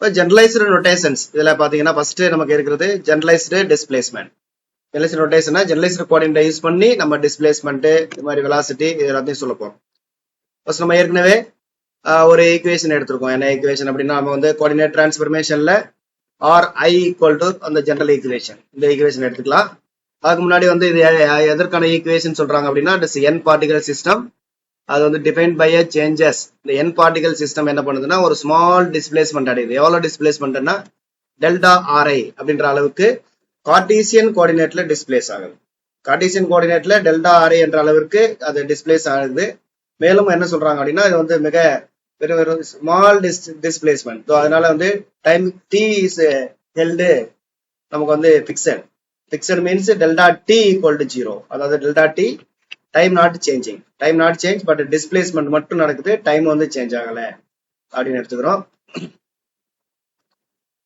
இப்போ generalised notations இதில் பார்த்தீங்கன்னா ஃபர்ஸ்ட் நமக்கு இருக்கிறது ஜெனரலைஸ்டு டிஸ்பிளேஸ்மெண்ட். ஜெனரலைஸ்டு நோட்டேஷனா ஜெனரலைஸ்டு கோஆர்டினேட்டை யூஸ் பண்ணி நம்ம டிஸ்பிளேஸ்மெண்ட் இது மாதிரி வெலாசிட்டி இது எல்லாத்தையும் சொல்ல போகிறோம். ஃபர்ஸ்ட் நம்ம ஏற்கனவே ஒரு ஈக்குவேஷன் எடுத்திருக்கோம். என்ன ஈக்குவேஷன் அப்படின்னா நம்ம வந்து கோஆர்டினேட் டிரான்ஸ்ஃபர்மேஷன்ல RI ஈக்குவல் டு அந்த ஜெனரல் ஈக்குவேஷன், இந்த ஈக்குவேஷன் எடுத்துக்கலாம். அதுக்கு முன்னாடி வந்து இது எதற்கான ஈக்குவேஷன் சொல்றாங்க அப்படின்னா n பார்ட்டிகல் சிஸ்டம். அது வந்து டிஃபைன்ட் பை a சேஞ்சஸ். இந்த n பார்ட்டிகல் சிஸ்டம் என்ன பண்ணுதுன்னா ஒரு ஸ்மால் டிஸ்பிளேஸ்மெண்ட் அடையுது. எவ்வளவு டிஸ்பிளேஸ்மெண்ட்னா டெல்டா RI அப்படின்ற அளவுக்கு கார்டீசியன் கோஆர்டினேட்ல டிஸ்பிளேஸ் ஆகுது. கார்டீசியன் கோஆர்டினேட்ல டெல்டா RI என்ற அளவிற்கு அது டிஸ்பிளேஸ் ஆகுது. மேலும் என்ன சொல்றாங்க அப்படின்னா இது வந்து மிக வெறும் ஸ்மால் டிஸ்பிளேஸ்மெண்ட். அதனால வந்து டைம் t இஸ் ஹெல்டு நமக்கு வந்து fixed means delta t equal to 0. அதாவது delta t time not changing, time not change but displacement மட்டும் நடக்குது, டைம் வந்து சேஞ்ச் ஆகல அப்படின்னு எடுத்துக்கிறோம்.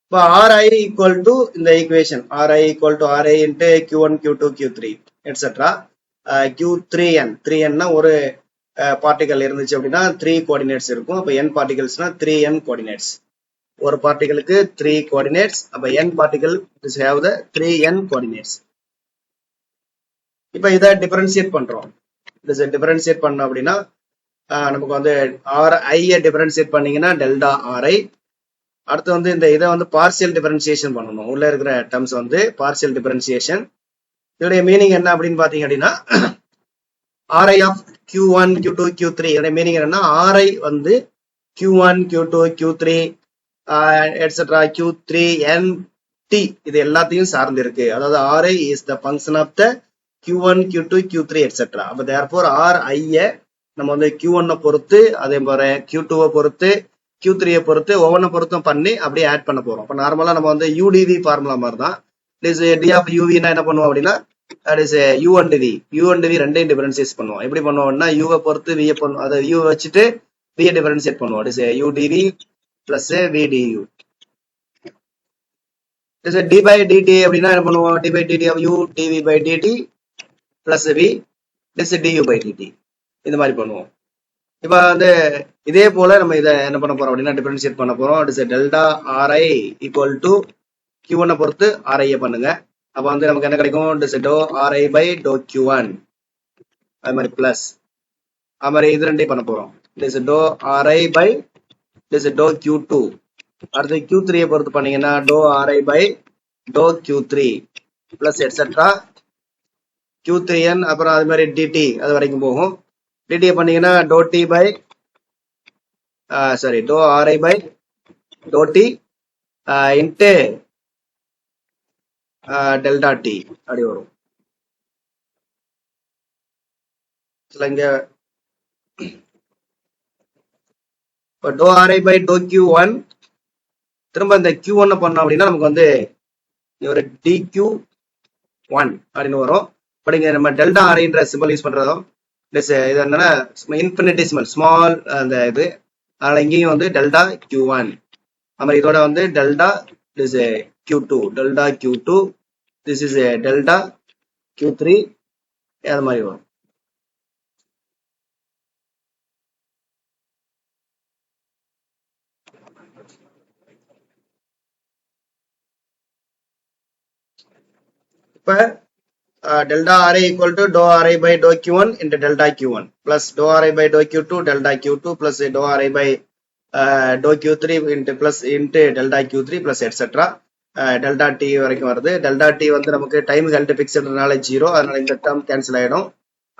இப்போ RI ஈக்குவல் டு இந்த equation RI equal to RI into Q1 Q2 Q3 etcetera. Q3n 3n ஒரு பார்ட்டிகல் இருந்துச்சு அப்படின்னா 3 கோஆர்டினேட்ஸ் இருக்கும். அப்போ n பார்ட்டிகல்ஸ்னா 3n கோஆர்டினேட்ஸ். ஒரு பார்ட்டிகளுக்கு 3 கோஆர்டினேட்ஸ். அப்போ n particle is have the 3n coordinates. இப்போ இதை டிஃபரன்ஷியேட் பண்றோம். இது டிஃபரன்ஷியேட் பண்ணோம் அப்படின்னா நமக்கு வந்து RI டிஃபரன்ஷியேட் பண்ணீங்கன்னா டெல்டா RI. அடுத்து வந்து இந்த இதை வந்து பார்சியல் டிஃபரன்சியேஷன் பண்ணணும். உள்ள இருக்கிற டேர்ம்ஸ் வந்து பார்சியல் டிஃபரன்சியேஷன். இதோடைய மீனிங் என்ன அப்படின்னு பாத்தீங்க அப்படின்னா RI of Q1 Q2 Q3 இதோட மீனிங் என்னன்னா RI வந்து Q1 Q2 Q3 etcetera Q3 n t இது எல்லாத்தையும் சார்ந்து இருக்கு. அதாவது RI is the function of the Q1 Q2 Q3 etcetera. அப்ப தேர்ஃபோர் RI நம்ம வந்து Q1 பொறுத்து அதே போல Q2 பொறுத்து Q3 பொறுத்து ஒவ்வொன்றை பொருத்தம் பண்ணி அப்படியே ஆட் பண்ண போறோம். இப்போ நார்மலா நம்ம வந்து UDV ஃபார்முலா மாதிரி தான். இஸ் டி ஆஃப் UVனா என்ன பண்ணுவோம் அப்படின்னா that is U and V. U and V ரெண்டையும் டிஃபரன்ஷியேட் பண்ணுவோம். எப்படி பண்ணுவோம்னா U பொறுத்து V பண்ணுவோம். அதை U வச்சுட்டு V டிஃபரன்ஷியேட் பண்ணுவோம். It is UDV plus VDU. It d by dt அப்படின்னா என்ன பண்ணுவோம்? D by dt of U dV by dt plus V is DU by dt. இந்த மாதிரி பண்ணுவோம். இப்போ வந்து இதே போல நம்ம இதை என்ன பண்ண போறோம் அப்படின்னா டிஃபரன்ஷியேட் பண்ண போறோம். It is delta RI equal to Q1 பொறுத்து RI பண்ணுங்க. அப்ப வந்து நமக்கு என்ன கிடைக்கும்? It is doe RI by doe Q1 அது மாதிரி பிளஸ் அது மாதிரி இது ரெண்டையும் பண்ண போறோம். It is doe RI by it is doe Q2. அடுத்து Q3 பொறுத்து பண்ணீங்கன்னா doe RI by doe Q3 plus etcetera Q3n அப்புறம் அது மாதிரி DT அது வரைக்கும் போகும். DT பண்ணீங்கன்னா doe T by doe RI by doe T into delta T அப்படி வரும். இங்க to RI by doe Q1 திரும்ப இந்த Q1 பண்ணோம் அப்படின்னா நமக்கு வந்து ஒரு DQ1 அப்படின்னு வரும். பட் இங்க நம்ம டெல்டா RIன்ற சிம்பிள் யூஸ் பண்றதும் இது என்னன்னா இன்ஃபினிட்டிசிமல் ஸ்மால் அந்த இது, அதனால இங்கேயும் வந்து டெல்டா Q1 அப்புறம் இதோட வந்து delta is Q2 delta Q2 this is delta Q3 அது மாதிரி வரும். இப்ப delta RI equal to dou RI by dou Q1 into delta Q1 plus dou RI by dou Q2 delta Q2 plus dou RI by dou Q3 into plus into delta Q3 plus etc. delta T வரைக்கும் வருது. delta T வந்து நமக்கு time held ஃபிக்ஸ்டுனால 0, அதனால இந்த term cancel ஆயிடும்.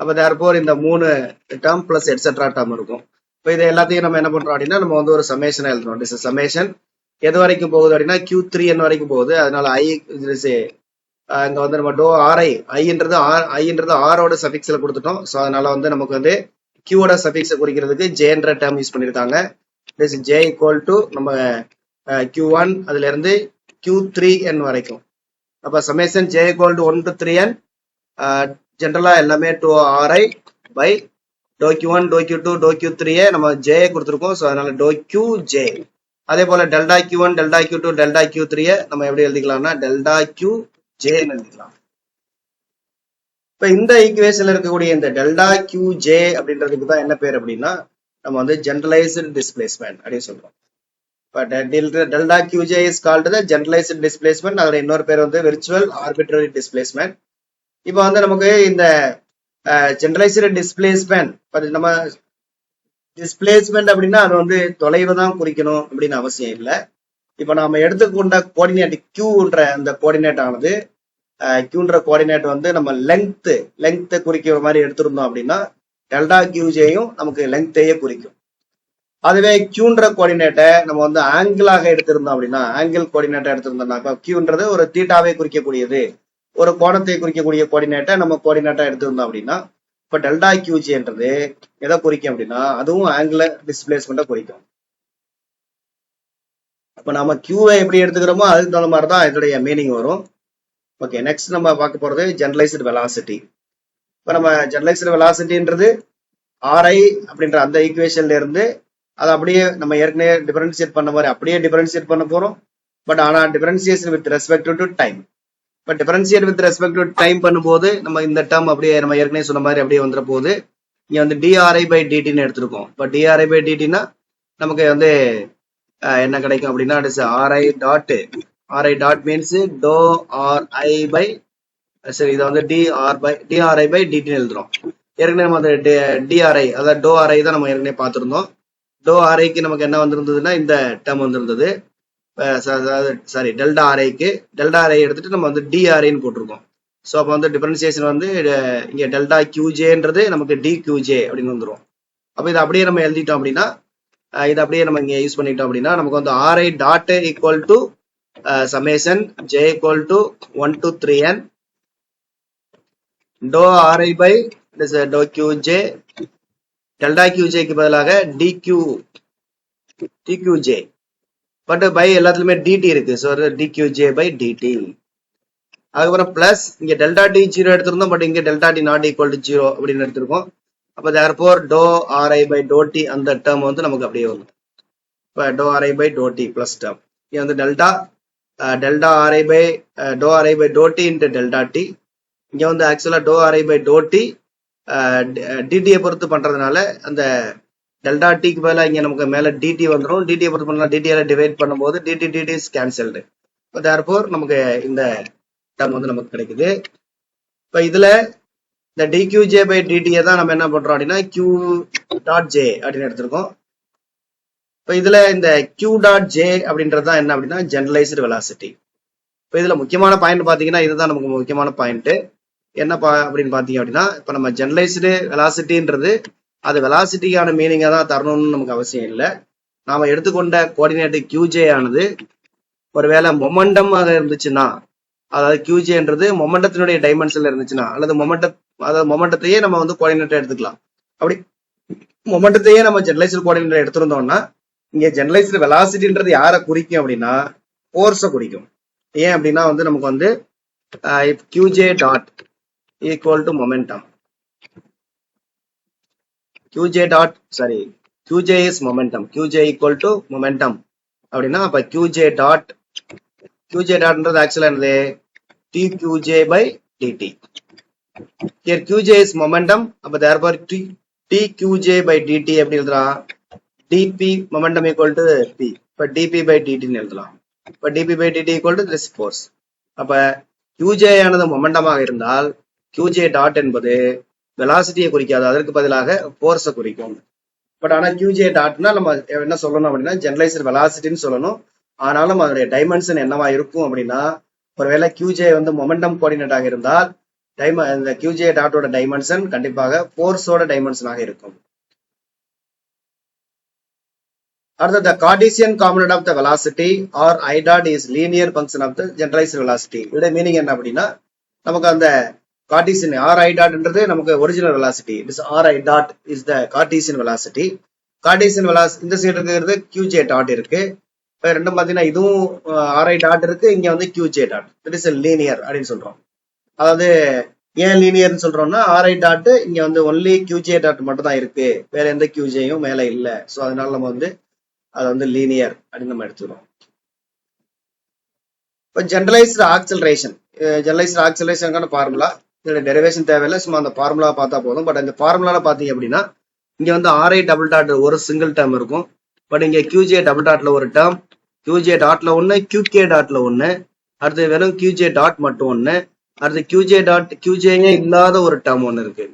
அப்ப therefore இந்த 3 term plus etcetera term இருக்கும். இப்போ இது எல்லாத்தையும் நம்ம என்ன பண்றோம் அப்படின்னா நம்ம வந்து ஒரு சமேஷன் எழுதுறோம். இட் இஸ் சமேஷன் எது வரைக்கும் போகுது அப்படின்னா Q3n வரைக்கும் போகுது. அதனால I இங்க வந்து நம்ம டோ RI ஐன்றது ஆரோட சஃபிக்ஸ்ல கொடுத்துட்டோம். ஸோ அதனால வந்து நமக்கு வந்து Qவோட சஃபிக்ஸை குறிக்கிறதுக்கு ஜேன்ற டேர்ம் யூஸ் பண்ணிருக்காங்க. J ஈக்குவல் டு நம்ம Q1 அதுல இருந்து Q3n வரைக்கும். அப்ப summation J equal to 1 to 3n ஜென்ரலா எல்லாமே doe RI by doe Q1 doe Q2 doe Q3 நம்ம J கொடுத்துருக்கோம். ஸோ அதனால டோ QJ. அதே போல delta Q1 delta Q2 delta Q3 நம்ம எப்படி எழுதிக்கலாம்னா டெல்டா QJ எழுதிக்கலாம். இப்ப இந்த ஈக்குவேஷன்ல இருக்கக்கூடிய இந்த டெல்டா QJ அப்படின்றதுக்கு தான் என்ன பேர் அப்படின்னா நம்ம வந்து ஜெனரலைஸ்டு டிஸ்பிளேஸ்மெண்ட் அப்படின்னு சொல்றோம். But delta qj is called the generalized displacement. அதோட இன்னொரு பேர் வந்து virtual arbitrary displacement. இப்போ வந்து நமக்கு இந்த generalized displacement நம்ம displacement அப்படின்னா அது வந்து தொலைவு தான் குறிக்கணும் அப்படின்னு அவசியம் இல்லை. இப்போ நாம எடுத்துக்கொண்ட கோஆர்டினேட் qன்ற அந்த கோஆர்டினேட் ஆனது qன்ற கோஆர்டினேட் வந்து நம்ம லெங்த் குறிக்கிற மாதிரி எடுத்திருந்தோம் அப்படின்னா டெல்டா qjயும் நமக்கு லெங்த்தையே குறிக்கும். அதுவே qன்ற கோஆர்டினேட்டை நம்ம வந்து ஆங்கிளாக எடுத்திருந்தோம் அப்படின்னா ஆங்கிள் கோஆர்டினேட்டை எடுத்திருந்தோம்னா qன்றது ஒரு தீட்டாவை குறிக்கக்கூடியது, ஒரு கோணத்தை குறிக்கக்கூடிய கோஆர்டினேட்டை நம்ம கோஆர்டினேட்டா எடுத்திருந்தோம் அப்படின்னா இப்ப டெல்டா qjன்றது எதை குறிக்கும் அப்படின்னா அதுவும் ஆங்குலர் டிஸ்பிளேஸ்மெண்ட்டை குறிக்கும். அப்ப நம்ம qவை எப்படி எடுத்துக்கிறோமோ அதுக்கு தகுந்த மாதிரி தான் இதோடைய மீனிங் வரும். ஓகே, நெக்ஸ்ட் நம்ம பார்க்க போறது ஜெனரலைஸ்டு வெலாசிட்டி. இப்ப நம்ம ஜெனரலைஸ்டு வெலாசிட்டின்றது ஆர்ஐ அப்படின்ற அந்த ஈக்குவேஷன்ல இருந்து அதை அப்படியே நம்ம ஏற்கனவே டிஃபரன்சியேட் பண்ண மாதிரி அப்படியே டிஃபரன்சியேட் பண்ண போறோம். பட் ஆனா differentiation with respect to time. இப்போ differentiate with respect to time பண்ணும்போது நம்ம இந்த டேர்ம் அப்படியே நம்ம ஏற்கனவே சொன்ன மாதிரி அப்படியே வந்துட போகுது. இங்க வந்து டிஆர்ஐ பை டிடின்னு எடுத்திருக்கோம். இப்போ டிஆர்ஐ பை டிடினா நமக்கு வந்து என்ன கிடைக்கும் அப்படின்னா RI dot means doe RI by சரி இதை வந்து டிஆர்ஐ பை டிடின்னு எழுதுறோம். ஏற்கனவே நம்ம டிஆர்ஐ அதாவது டோ ஆர்ஐ தான் நம்ம ஏற்கனவே பார்த்துருந்தோம். டோ ஆர்ஐக்கு நமக்கு என்ன வந்திருந்ததுன்னா இந்த டேர்ம் வந்திருந்தது. சாரி டெல்டா ஆர்ஐ எடுத்துட்டு நம்ம வந்து டிஆர்ஐன்னு போட்டிருக்கோம். ஸோ அப்போ வந்து டிஃபரன்சியேஷன் வந்து இங்கே டெல்டா கியூஜேன்றது நமக்கு டி கியூஜே அப்படின்னு வந்துடும். அப்போ இதை அப்படியே நம்ம எழுதிட்டோம் அப்படின்னா இதை அப்படியே நம்ம இங்கே யூஸ் பண்ணிட்டோம் அப்படின்னா நமக்கு வந்து R I dot equal to summation J equal to 1 to 3n doe RI by doe Q J delta கியூஜேக்கு பதிலாக டிக்யூஜே பட் பை எல்லாத்துலயுமே டிடி இருக்கு. So D Q J by D T. அதுக்கப்புறம் பிளஸ் இங்க டெல்டா டி 0 எடுத்திருந்தோம். பட் இங்க delta T not equal to 0 அப்படின்னு எடுத்திருக்கோம். அப்போ therefore doe RI by doe T அந்த டேர்ம் வந்து நமக்கு அப்படியே வரும். இப்போ doe RI by doe T plus term இங்க வந்து delta R I by doe RI by doe T into delta T. இங்க வந்து ஆக்சுவலா doe RI by doe T டிடியை பொறுத்து பண்றதுனால அந்த டெல்டா டிக்கு பதிலாக இங்க நமக்கு மேல டிடி வந்துடும். டிடியை பொறுத்து பண்ணலாம். டிடியால டிவைட் பண்ணும்போது டிடி இஸ் கேன்சல்டு. தேர்ஃபோர் நமக்கு இந்த டேர்ம் வந்து நமக்கு கிடைக்குது. இப்போ இதுல இந்த டிக்யூஜே பை டிடியை தான் நம்ம என்ன பண்றோம் அப்படின்னா கியூ டாட் ஜே அப்படின்னு எடுத்திருக்கோம். இப்போ இதுல இந்த கியூ டாட் ஜே அப்படின்றது தான் என்ன அப்படின்னா ஜெனரலைஸ்டு வெலாசிட்டி. இப்போ இதுல முக்கியமான பாயிண்ட் பாத்தீங்கன்னா இதுதான் நமக்கு முக்கியமான பாயிண்ட். என்ன அப்படின்னு பாத்தீங்க அப்படின்னா இப்ப நம்ம ஜெனரலைஸ்டு வெலாசிட்டின்றது அது வெலாசிட்டிக்கான மீனிங்கா தான் தரணும்னு நமக்கு அவசியம் இல்லை. நாம எடுத்துக்கொண்ட கோஆர்டினேட் கியூஜே ஆனது ஒருவேளை மொமெண்டம் இருந்துச்சுன்னா, அதாவது கியூஜேன்றது மொமெண்டத்தினுடைய டைமென்ஷன்ல இருந்துச்சுன்னா அல்லது மொமெண்டத்தையே நம்ம வந்து கோஆர்டினேட் எடுத்துக்கலாம். அப்படி மொமெண்டத்தையே நம்ம ஜெனரலைஸ்டு கோஆர்டினேட் எடுத்திருந்தோம்னா இங்க ஜெனரலைஸ்டு வெலாசிட்டின்றது யாரை குறிக்கும் அப்படின்னா ஃபோர்ஸை குறிக்கும். ஏன் அப்படின்னா வந்து நமக்கு வந்து QJ dot equal to momentum QJ is momentum. QJ equal to momentum அப்படின்னா அப்ப QJ டாட்ன்றது ஆக்சுவலா என்னது TQJ by DT. Here QJ is momentum. அப்ப therefore TQJ by DT எப்படி எழுதலாம்? DP momentum equal to P. இப்ப DP by DT ன்னு எழுதலாம். இப்ப DP by DT equal to this force. அப்ப QJ ஆனது மொமெண்டமாக இருந்தால் QJ டாட் என்பது வெலாசிட்டியை குறிக்காது, அதற்கு பதிலாக ஃபோர்ஸை குறிக்கும். பட் ஆனா கியூஜே டாட்னா நம்ம என்ன சொல்லணும் அப்படின்னா ஜெனரலைஸ்டு வெலாசிட்டின்னு சொல்லணும். ஆனாலும் அதனுடைய டைமென்ஷன் என்னவா இருக்கும் அப்படின்னா ஒருவேளை கியூஜே வந்து மொமெண்டம் கோஆர்டினேட்டாக இருந்தால் இந்த கியூஜே டாட்டோட டைமென்ஷன் கண்டிப்பாக ஃபோர்ஸோட டைமென்ஷனாக இருக்கும். அடுத்த Cartesian component of the velocity R I dot is linear function of the generalised velocity. இதோட மீனிங் என்ன அப்படின்னா நமக்கு அந்த கார்டீசியன் RI டாட்ன்றது நமக்கு original velocity. RI dot is the Cartesian velocity. Cartesian velocity இந்த சைடு இருக்கிறது QJ டாட் இருக்கு. இப்போ ரெண்டும் பார்த்தீங்கன்னா இதுவும் RI டாட் இருக்கு, இங்க வந்து QJ dot. It is linear அப்படின்னு சொல்றோம். அதாவது ஏன் லீனியர்னு சொல்றோம்னா RI டாட் இங்க வந்து ஒன்லி QJ டாட் மட்டும் தான் இருக்கு, வேற எந்த QJயும் மேல இல்லை. ஸோ அதனால நம்ம வந்து அதை வந்து லீனியர் அப்படின்னு நம்ம எடுத்துக்கிறோம். இப்போ ஜெனரலைஸ்டு ஆக்சலரேஷனுக்கான ஃபார்முலா இதோட டெரிவேஷன் தேவையில்லை, சும்மா அந்த ஃபார்முலா பார்த்தா போதும். பட் அந்த ஃபார்முலால பாத்தீங்க அப்படின்னா இங்க வந்து RI டபுள் டாட் ஒரு சிங்கிள் டேர்ம் இருக்கும். பட் இங்க QJ டபுள் டாட்ல ஒரு டேர்ம், QJ டாட்ல ஒன்று, QK டாட்ல ஒன்று, அடுத்து வெறும் QJ டாட் மட்டும் ஒன்று, அடுத்து QJ டாட் QJயே இல்லாத ஒரு டேர்ம் ஒன்று இருக்கு.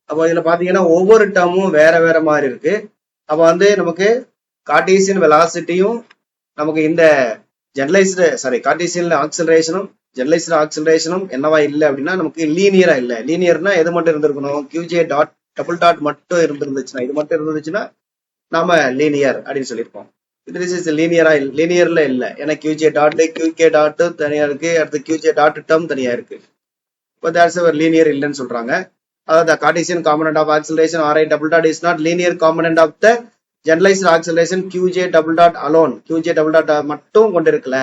அப்போ இதுல பாத்தீங்கன்னா ஒவ்வொரு டேர்மும் வேற வேற மாதிரி இருக்கு. அப்போ வந்து நமக்கு கார்ட்டீசியன் வெலாசிட்டியும் நமக்கு இந்த கார்ட்டீசியன் ஆக்சிலரேஷனும் ஜெனரலைஸ்டு ஆக்சிலரேஷனும் என்னவா இல்லை அப்படின்னா நமக்கு லீனியரா இல்லை. லீனியர்னா எது மட்டும் இருந்திருக்கணும், QJ டாட் டபுள் டாட் மட்டும் இருந்துருந்துச்சுன்னா, இது மட்டும் இருந்துச்சுன்னா நாம லீனியர் அப்படின்னு சொல்லியிருப்போம். திஸ் இஸ் லீனியர்ல இல்லை. ஏன்னா QJ டாட் QK டாட் தனியா இருக்கு, அடுத்து QJ டாட் டேர்ம் தனியா இருக்கு. இப்போ that's ஒரு லீனியர் இல்லைன்னு சொல்றாங்க. அதாவது Cartesian component of acceleration Ri double dot is not linear component of the generalized acceleration QJ double dot alone. QJ double dot மட்டும் கொண்டிருக்கல,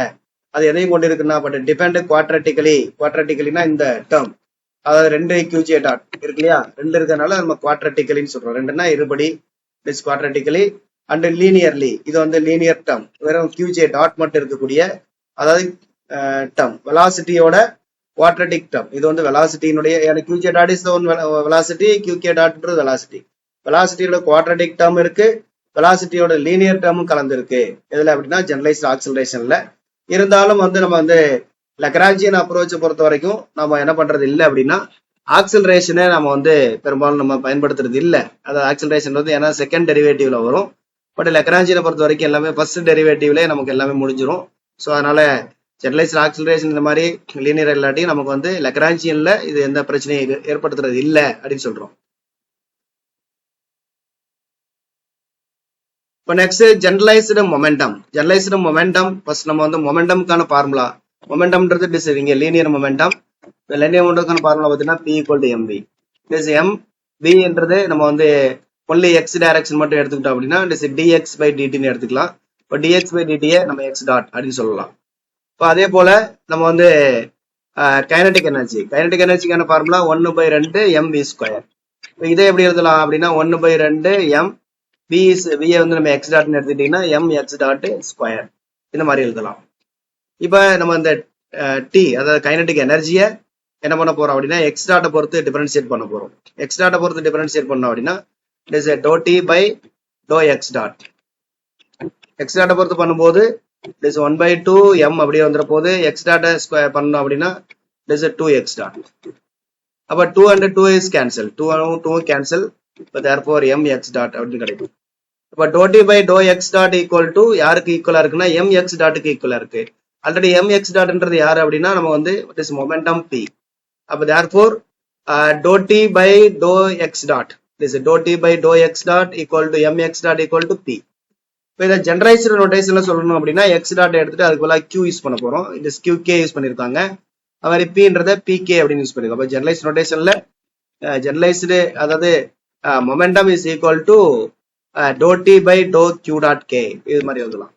அது எதையும் கொண்டிருக்குன்னா பட் டிபெண்ட் குவாட்ரட்டிக்கலினா இந்த டேர்ம், அதாவது 2 QJ டாட் இருக்கு இல்லையா, 2 இருக்கிறதுனால நம்ம குவாட்ரட்டிக்கலின்னு சொல்றோம். 2னா இருபடி, இஸ் குவாட்ரட்டிக்கலி அண்ட் லீனியர்லி. இது வந்து லீனியர் டேர்ம், வெறும் QJ டாட் மட்டும் இருக்கக்கூடிய அதாவது டேர்ம் வெலாசிட்டியோட குவாட்ரட்டிக் டேர்ம். இது வந்து வெலாசிட்டியினுடைய QJ dot is one velocity, QK dot velocity. வெலாசிட்டியோட குவாட்ரட்டிக் டேர்ம் இருக்கு, வெலாசிட்டியோட லீனியர் டேர்மும் கலந்து இருக்கு. எதுல அப்படின்னா ஜெனரலைஸ்ட் ஆக்சிலரேஷன்ல. இருந்தாலும் வந்து நம்ம வந்து லக்ராஞ்சியன் அப்ரோச்சை பொறுத்த வரைக்கும் நம்ம என்ன பண்றது இல்லை அப்படின்னா ஆக்சிலரேஷனை நம்ம வந்து பெரும்பாலும் நம்ம பயன்படுத்துறது இல்லை. அதாவது ஆக்சிலரேஷன் வந்து ஏன்னா செகண்ட் டெரிவேட்டிவ்ல வரும். பட் லக்ராஞ்சியனை பொறுத்த வரைக்கும் எல்லாமே ஃபர்ஸ்ட் டெரிவேட்டிவ்ல நமக்கு எல்லாமே முடிஞ்சிடும். ஸோ அதனால ஜெனரலைஸ்ட் ஆக்சிலரேஷன் இந்த மாதிரி லீனியர் இல்லாட்டி நமக்கு வந்து லக்ராஞ்சியன்ல இது எந்த பிரச்சனையும் ஏற்படுத்துறது இல்லை அப்படின்னு சொல்றோம். இப்போ next generalised momentum. Generalised momentum first நம்ம வந்து மொமெண்டம்கான ஃபார்முலா, மொமெண்டம்ன்றது இங்க லீனியர் மொமெண்டம். லீனியர் மொமெண்டம்கான ஃபார்முலா பார்த்தீங்கன்னா P = mv. திஸ் mv நம்ம வந்து ஒன்லி எக்ஸ் டைரக்ஷன் மட்டும் எடுத்துக்கிட்டோம் அப்படின்னா dx/dtன்னு எடுத்துக்கலாம். இப்போ dx/dtயை நம்ம x டாட் அப்படின்னு சொல்லலாம். இப்போ அதே போல நம்ம வந்து கைனடிக் எனர்ஜிக்கான ஃபார்முலா 1/2 mv². இப்போ இதை எப்படி எழுதலாம் அப்படின்னா 1/2 m வியை வந்து நம்ம எக்ஸ் டாட்னு எடுத்துக்கிட்டீங்கன்னா mx டாட் ஸ்கொயர் இந்த மாதிரி எழுதலாம். இப்போ நம்ம இந்த அதாவது கைனடிக் எனர்ஜியை என்ன பண்ண போறோம் அப்படின்னா எக்ஸ் டாட்டை பொறுத்து டிஃபரன்ஷியேட் பண்ண போறோம். எக்ஸ் டாட்டை பொறுத்து டிஃபரன்ஷியேட் பண்ணோம் அப்படின்னா it is ∂t/∂x dot. X டாட்டை பொறுத்து பண்ணும்போது இட் இஸ் 1/2 m அப்படியே வந்துட போது. எக்ஸ் டாட்டை ஸ்கொயர் பண்ணோம் அப்படின்னா இட் இஸ் 2x டாட். அப்ப 2 and 2 is cancel, 2 cancel. இப்போ therefore mx டாட் அப்படின்னு கிடைக்கும். இப்போ ∂t/∂x டாட் ஈக்குவல் டு யாருக்கு ஈக்குவலா இருக்குன்னா mx டாட்டுக்கு ஈக்குவலா இருக்கு. ஆல்ரெடி mx டாட்ன்றது யாரு அப்படின்னா நம்ம வந்து இட் இஸ் மொமெண்டம் p. அப்போ therefore ∂t/∂x dot is ∂t/∂x dot equal to mx dot equal to p. இப்போ இதை ஜெனரலைஸ்டு நோட்டேஷன்ல சொல்லணும் அப்படின்னா எக்ஸ் டாட் எடுத்துட்டு அதுக்குள்ள q யூஸ் பண்ண போறோம். இட் இஸ் qk யூஸ் பண்ணிருக்காங்க. அது மாதிரி pன்றத pk அப்படின்னு யூஸ் பண்ணிருக்கோம். அப்போ ஜெனரலைஸ்டு நோட்டேஷன்ல ஜெனரலைஸ்டு அதாவது momentum is equal to ∂t/∂q dot k இது மாதிரி எழுதலாம்.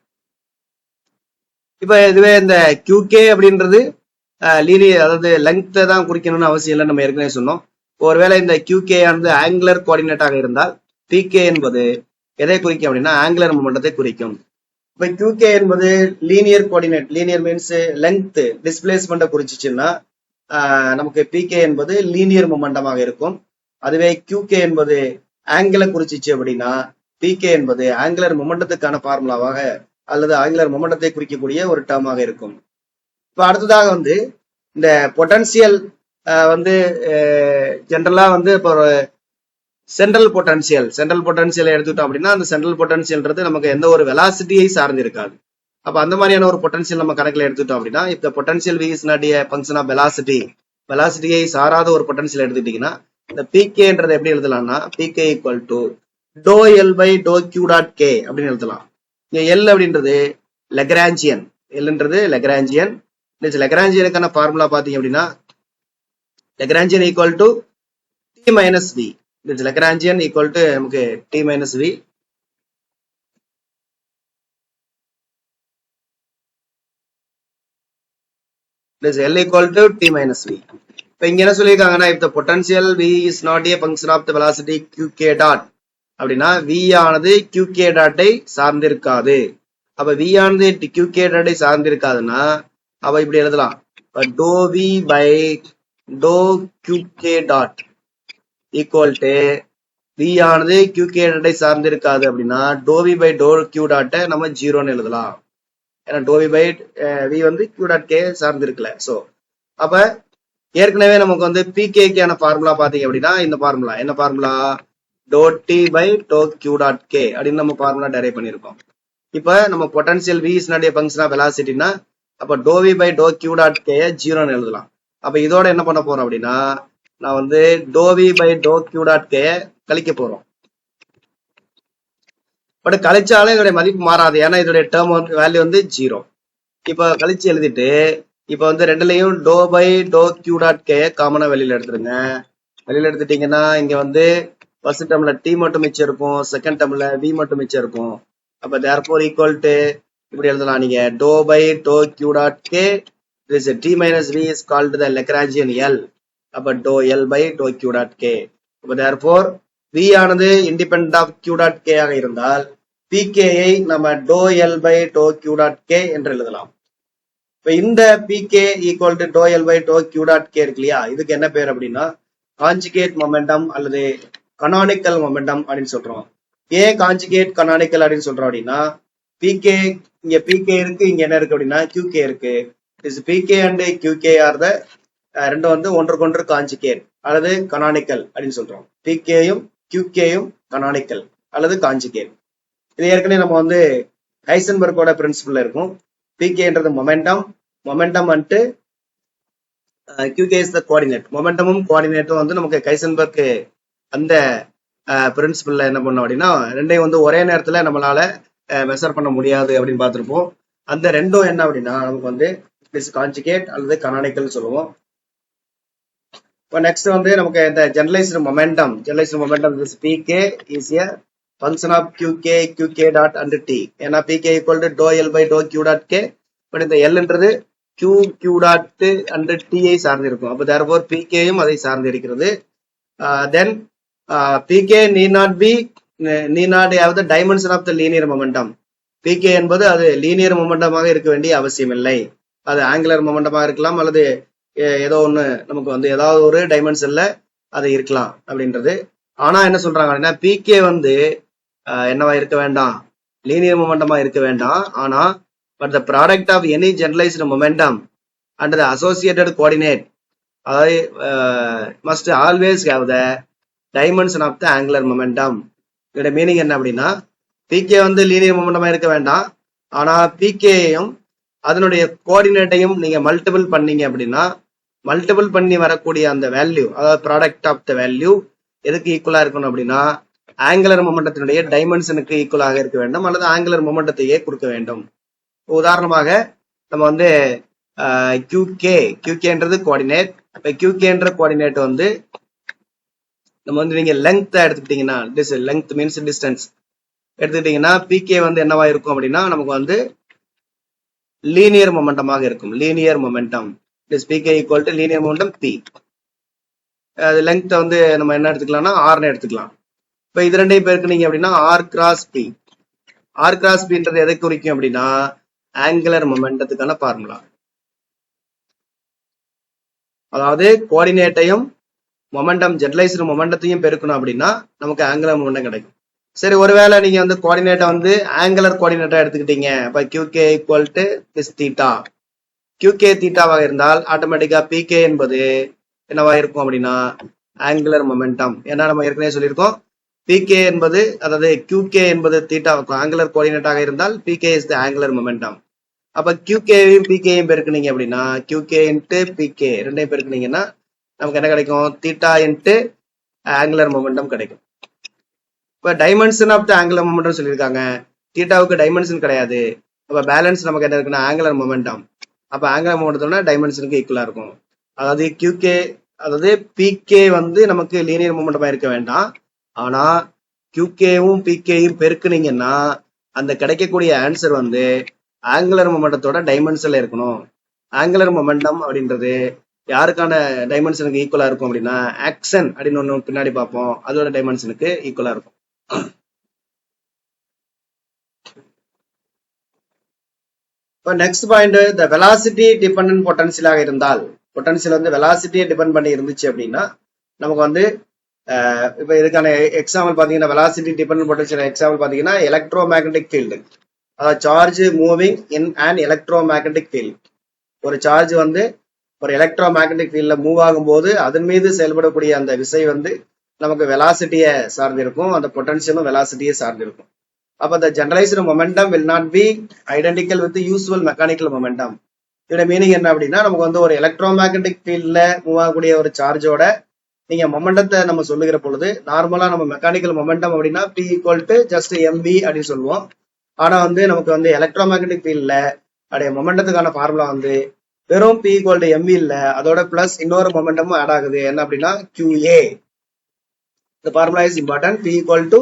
இப்ப இதுவே இந்த QK அப்படின்றது லீனியர் அதாவது லெங்க்த்தை தான் குறிக்கணும்னு அவசியம் இல்லை, நம்ம ஏற்கனவே சொன்னோம். ஒருவேளை இந்த QK ஆனது ஆங்குலர் கோஆர்டினேட்டாக இருந்தால் PK என்பது எதை குறிக்கும் அப்படின்னா ஆங்குலர் மொமெண்டத்தை குறிக்கும். இப்ப QK என்பது linear coordinate, linear means length டிஸ்பிளேஸ்மெண்ட்டை குறிச்சிச்சுன்னா நமக்கு PK என்பது லீனியர் மொமெண்டமாக இருக்கும். அதுவே QK என்பது ஆங்கிளை குறிச்சிச்சு அப்படின்னா PK என்பது ஆங்குலர் மொமெண்டத்துக்கான ஃபார்முலாவாக அல்லது ஆங்குலர் மொமெண்டத்தை குறிக்கக்கூடிய ஒரு டேர்மாக இருக்கும். இப்போ அடுத்ததாக வந்து இந்த பொட்டன்சியல் வந்து ஜென்ரலா வந்து இப்போ சென்ட்ரல் பொட்டன்சியல் எடுத்துக்கிட்டோம் அப்படின்னா அந்த சென்ட்ரல் பொட்டன்சியல்ன்றது நமக்கு எந்த ஒரு வெலாசிட்டியை சார்ந்து இருக்காது. அப்ப அந்த மாதிரியான ஒரு பொட்டன்சியல் நம்ம கணக்கில் எடுத்துக்கிட்டோம் அப்படின்னா இந்த potential v is not a function of வெலாசிட்டியை சாராத ஒரு பொட்டன்சியல் எடுத்துக்கிட்டீங்கன்னா இந்த PKன்றதை எப்படி எழுதலாம்னா PK equal to ∂L/∂Q dot k அப்படின்னு எழுதலாம். இங்க L அப்படின்றது லெக்ராஞ்சியன், Lன்றது லெக்ராஞ்சியன். லெக்ராஞ்சியனுக்கான ஃபார்முலா பாத்தீங்க அப்படின்னா Lagrangian equal to t-v. Lagrangian equal to நமக்கு t-v. L equal to t-v. இப்போ இங்க என்ன சொல்லியிருக்காங்கன்னா if the potential v is not a function of the velocity qk dot அப்படின்னா v ஆனது qk டாட்டை சார்ந்திருக்காது. அப்ப v ஆனது qk டாட்டை சார்ந்திருக்காதுன்னா அப்ப இப்படி எழுதலாம் ∂v/∂qk dot equal to v ஆனது qk டாட்டை சார்ந்திருக்காது அப்படின்னா ∂v/∂q டாட்டை நம்ம 0ன்னு எழுதலாம். ஏன்னா டோ வி பை வி வந்து கியூ டாட் கே சார்ந்து இருக்கல. ஸோ அப்ப ஏற்கனவே நமக்கு வந்து பிகேக்கான ஃபார்முலா பாத்தீங்க அப்படின்னா இந்த ஃபார்முலா என்ன formula, doe D by doe Q dot K அப்படின்னு நம்ம ஃபார்முலா டெரைவ் பண்ணியிருக்கோம். இப்ப நம்ம potential v is not a function of வெலாசிட்டினா அப்ப doe we by doe Q dot K ஜீரோன்னு எழுதலாம். அப்ப இதோட என்ன பண்ண போறோம் அப்படின்னா நான் வந்து doe we by doe Q dot k கழிக்க போறோம். பட் கழிச்சாலும் இதோட மதிப்பு மாறாது, ஏன்னா இதோட டேர்ம் வேல்யூ வந்து ஜீரோ. இப்ப கழிச்சு எழுதிட்டு இப்ப வந்து ரெண்டுலயும் doe by doe Q dot K காமனா வெளியில எடுத்துருங்க. வெளியில எடுத்துட்டீங்கன்னா இங்க வந்து ஃபர்ஸ்ட் டேர்ம்ல டி மட்டும் மிச்சம் இருக்கும், செகண்ட் டேர்ம்ல வி மட்டும் மிச்சம் இருக்கும். அப்ப therefore equal to இப்படி எழுதலாம் நீங்க doe by doe Q dot k this t minus v is called the Lagrangian L. அப்ப doe L by doe Q dot k. அப்ப therefore v ஆனது independent of q dot k ஆக இருந்தால் pk ஐ நம்ம doe L by doe Q dot k என்று எழுதலாம். இப்ப இந்த pk equal to doe L by doe Q dot k இருக்கு இல்லையா, இதுக்கு என்ன பேர் அப்படின்னா கான்ஜுகேட் மொமெண்டம் அல்லது கனானிக்கல் மொமெண்டம் அப்படின்னு சொல்றோம். ஏன் கான்ஜுகேட் கனானிக்கல் அப்படின்னு சொல்றோம் அப்படின்னா pk இங்க pk இருக்கு, இங்க என்ன இருக்கு அப்படின்னா qk இருக்கு. pk and qk are the ரெண்டும் வந்து ஒன்றுக்கொன்று கான்ஜுகேட் அல்லது கனானிக்கல் அப்படின்னு சொல்றோம். pkயும் qkயும் கனானிக்கல் அல்லது கான்ஜுகேட். இது ஏற்கனவே நம்ம வந்து ஹைசன்பர்கோட பிரின்சிபல்ல இருக்கும். pkன்றது momentum, momentum and qk is the coordinate. மொமெண்டமும் கோஆர்டினேட்டும் வந்து நமக்கு ஹைசன்பர்க் அந்த பிரின்சிபல்ல என்ன பண்ணோம் அப்படின்னா ரெண்டையும் வந்து ஒரே நேரத்துல நம்மளால மெஷர் பண்ண முடியாது அப்படின்னு பார்த்திருப்போம். அந்த ரெண்டும் என்ன அப்படின்னா நமக்கு வந்து கான்ஜுகேட் அல்லது கனானிக்கல் சொல்லுவோம். இப்போ நெக்ஸ்ட் வந்து நமக்கு இந்த generalised momentum pk is a function of qk dot and t. ஏன்னா pk equal to doe L by doe Q dot k. But இந்த எல்ன்றது கியூ டாட் அண்ட் t ஐ சார்ந்து இருக்கும். அப்போ therefore pkயும் அதை சார்ந்து இருக்கிறது. தென் pk need not have the dimension of the linear momentum. pk என்பது அது லீனியர் மொமெண்டமாக இருக்க வேண்டிய அவசியம் இல்லை. அது ஆங்குலர் மொமெண்டமாக இருக்கலாம் அல்லது ஏதோ ஒண்ணு நமக்கு வந்து ஏதாவது ஒரு டைமென்ஷன்ல அது இருக்கலாம் அப்படின்றது. ஆனா என்ன சொல்றாங்க அப்படின்னா pk வந்து என்னவா இருக்க வேண்டாம், லீனியர் மொமெண்டமா இருக்க வேண்டாம். ஆனா but the product of any generalized momentum and the associated coordinate அதாவது must always have the dimension of the angular momentum. இதோட மீனிங் என்ன அப்படின்னா pk வந்து லீனியர் மொமெண்டமா இருக்க வேண்டாம், ஆனா pkயையும் அதனுடைய கோஆர்டினேட்டையும் நீங்க மல்டிபிள் பண்ணீங்க அப்படின்னா மல்டிபிள் பண்ணி வரக்கூடிய அந்த வேல்யூ அதாவது ப்ராடக்ட் ஆஃப் த வேல்யூ எதுக்கு ஈக்குவலா இருக்கணும் அப்படின்னா ஆங்குலர் மொமெண்டத்தினுடைய டைமென்ஷனுக்கு ஈக்குவலாக இருக்க வேண்டும் அல்லது ஆங்குலர் மொமெண்டத்தையே கொடுக்க வேண்டும். உதாரணமாக நம்ம வந்து qkன்றது கோஆர்டினேட். இப்ப qkன்ற கோஆர்டினேட் வந்து நம்ம வந்து நீங்க லெங்த் எடுத்துக்கிட்டீங்கன்னா லெங்த் மீன்ஸ் டிஸ்டன்ஸ் எடுத்துக்கிட்டீங்கன்னா pk வந்து என்னவா இருக்கும் அப்படின்னா நமக்கு வந்து லீனியர் மொமெண்டமாக இருக்கும். Linear momentum pk equal to linear momentum p. அது லெங்த் வந்து நம்ம என்ன எடுத்துக்கலாம்னா ஆர்னு எடுத்துக்கலாம். இப்ப இது ரெண்டையும் பெருக்குனீங்க அப்படின்னா r cross p. r cross pன்றது எதை குறிக்கும் அப்படின்னா ஆங்குலர் மொமெண்டத்துக்கான ஃபார்முலா. அதாவது கோஆர்டினேட்டையும் மொமெண்டம் ஜெனரலைஸ்டு மொமெண்டத்தையும் பெருக்கணும் அப்படின்னா நமக்கு ஆங்குலர் மொமெண்டம் கிடைக்கும். சரி, ஒருவேளை நீங்க வந்து கோஆர்டினேட்டை வந்து ஆங்குலர் கோஆர்டினேட்டா எடுத்துக்கிட்டீங்க, இப்ப qk equal to this theta. qk தீட்டாவாக இருந்தால் ஆட்டோமேட்டிக்கா pk என்பது என்னவா இருக்கும் அப்படின்னா ஆங்குலர் மொமெண்டம். ஏன்னா நம்ம ஏற்கனவே சொல்லியிருக்கோம் pk என்பது அதாவது qk என்பது தீட்டா ஆங்குலர் கோஆர்டினேட்டாக இருந்தால் pk is the angular momentum. அப்ப qkயும் pkயும் பெருக்குனீங்க அப்படின்னா qk இன்ட்டு pk ரெண்டையும் பெருக்குனீங்கன்னா நமக்கு என்ன கிடைக்கும், தீட்டா இன்ட்டு ஆங்குலர் மொமெண்டம் கிடைக்கும். இப்ப dimension of the angular momentum சொல்லியிருக்காங்க, தீட்டாவுக்கு டைமென்ஷன் கிடையாது. அப்ப பேலன்ஸ் நமக்கு என்ன இருக்குன்னா ஆங்குலர் மொமெண்டம். அப்ப ஆங்குலர் மொமெண்டத்தோட டைமென்ஷனுக்கு ஈக்குவலா இருக்கும். அதாவது அதாவது pk வந்து நமக்கு லீனியர் மொமெண்டமா இருக்க வேண்டாம், ஆனா qkவும் pkயும் பெருக்குனீங்கன்னா அந்த கிடைக்கக்கூடிய ஆன்சர் வந்து ஆங்குலர் மொமெண்டத்தோட டைமென்ஷன்ல இருக்கணும். ஆங்குலர் மொமெண்டம் அப்படின்றது யாருக்கான டைமென்ஷனுக்கு ஈக்குவலா இருக்கும் அப்படின்னா ஆக்சன் அப்படின்னு ஒண்ணு பின்னாடி பார்ப்போம், அதோட டைமென்ஷனுக்கு ஈக்குவலா இருக்கும். இப்போ next point, the velocity dependent பொட்டன்சியலாக இருந்தால், பொட்டன்சியல் வந்து வெலாசிட்டியை டிபெண்ட் பண்ணி இருந்துச்சு அப்படின்னா நமக்கு வந்து இப்போ இதுக்கான எக்ஸாம்பிள் பாத்தீங்கன்னா வெலாசிட்டி டிபெண்டன்ட் பொட்டன்சியல் எக்ஸாம்பிள் பாத்தீங்கன்னா electro magnetic field. Charge moving in and electromagnetic field. ஒரு சார்ஜ் வந்து ஒரு எலக்ட்ரோமேக்னெட்டிக் ஃபீல்ட்ல மூவ் ஆகும்போது அதன் மீது செயல்படக்கூடிய அந்த விசை வந்து நமக்கு வெலாசிட்டியை சார்ந்து இருக்கும், அந்த பொட்டன்ஷியலும் வெலாசிட்டியை சார்ந்து இருக்கும். அப்ப the generalized momentum will not be identical with the usual mechanical momentum. இதோட மீனிங் என்ன அப்படின்னா, நமக்கு வந்து ஒரு எலக்ட்ரோமேக்னெட்டிக் ஃபீல்ட்ல மூவ் ஆகக்கூடிய ஒரு சார்ஜோட நீங்க மொமெண்டத்தை நம்ம சொல்லுகிற பொழுது நார்மலா நம்ம மெக்கானிக்கல் மொமெண்டம் அப்படின்னா P equal to just mv அப்படின்னு சொல்லுவோம். ஆனா வந்து நமக்கு வந்து எலக்ட்ரோமேக்னெட்டிக் ஃபீல்ட்ல அப்படியே மொமெண்டத்துக்கான ஃபார்முலா வந்து வெறும் P ஈக்குவல் டு mv இல்ல, அதோட பிளஸ் இன்னொரு மொமெண்டமும் ஆட் ஆகுது. என்ன அப்படின்னா QA. The formula is important. P equal to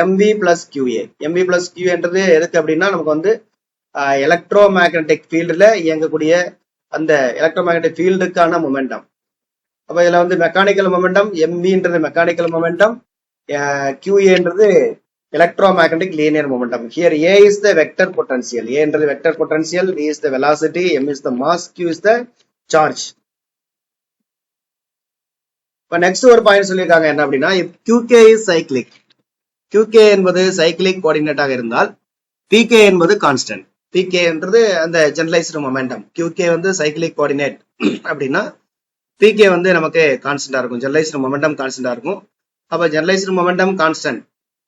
mv plus QA. mv plus QA என்றது எதுக்கு அப்படின்னா நமக்கு வந்து எலக்ட்ரோமேக்னெட்டிக் ஃபீல்டுல இயங்கக்கூடிய அந்த எலக்ட்ரோமேக்னெட்டிக் ஃபீல்டுக்கான மொமெண்டம். அப்ப இதுல வந்து மெக்கானிக்கல் மொமெண்டம் mvன்றது மெக்கானிக்கல் மொமெண்டம், QAன்றது electromagnetic linear momentum. Here A is the vector potential. A என்றது vector potential, V is the velocity, m is the mass, Q is the charge. இப்ப நெக்ஸ்ட் ஒரு point சொல்லியிருக்காங்க என்ன அப்படின்னா, QK is cyclic. QK என்பது cyclic கோஆர்டினேட்டாக இருந்தால் PK என்பது constant. PK என்றது அந்த ஜெனரலைஸ்டு மொமெண்டம், QK வந்து சைக்கிளிக் கோஆர்டினேட் அப்படின்னா PK வந்து நமக்கு கான்ஸ்டன்டா இருக்கும், ஜெனரலைஸ்டு மொமெண்டம் கான்ஸ்டன்டா இருக்கும். அப்ப ஜெனரலைஸ்டு மொமெண்டம் கான்ஸ்டன்ட்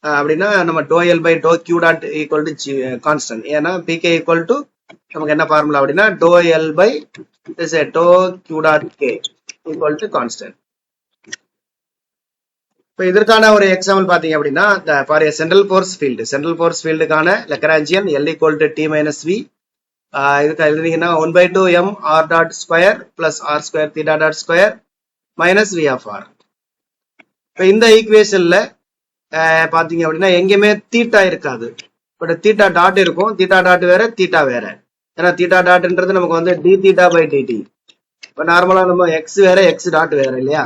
அப்படின்னா நம்ம doe L by doe Q dot equal to constant. ஏன்னா PK ஈக்குவல் டு நமக்கு என்ன ஃபார்முலா அப்படின்னா doe L by doe Q dot K equal to constant. இப்போ இதற்கான ஒரு எக்ஸாம்பிள் பாத்தீங்க அப்படின்னா ஃபார் ஏ சென்ட்ரல் ஃபோர்ஸ் ஃபீல்டுக்கான Lagrangian L equal to T minus V. இதுக்கு எழுதுனீங்கன்னா 1/2 m r dot square plus R square theta dot square minus V of R. இப்போ இந்த ஈக்குவேஷன்ல பாத்தீங்க அப்படின்னா எங்கேயுமே தீட்டா இருக்காது, பட் தீட்டா டாட் இருக்கும். தீட்டா டாட் வேற, தீட்டா வேற. ஏன்னா தீட்டா டாட்ன்றது நமக்கு வந்து டி தீட்டா பை டிடி. இப்போ நார்மலா நம்ம எக்ஸ் வேற, எக்ஸ் டாட் வேற இல்லையா?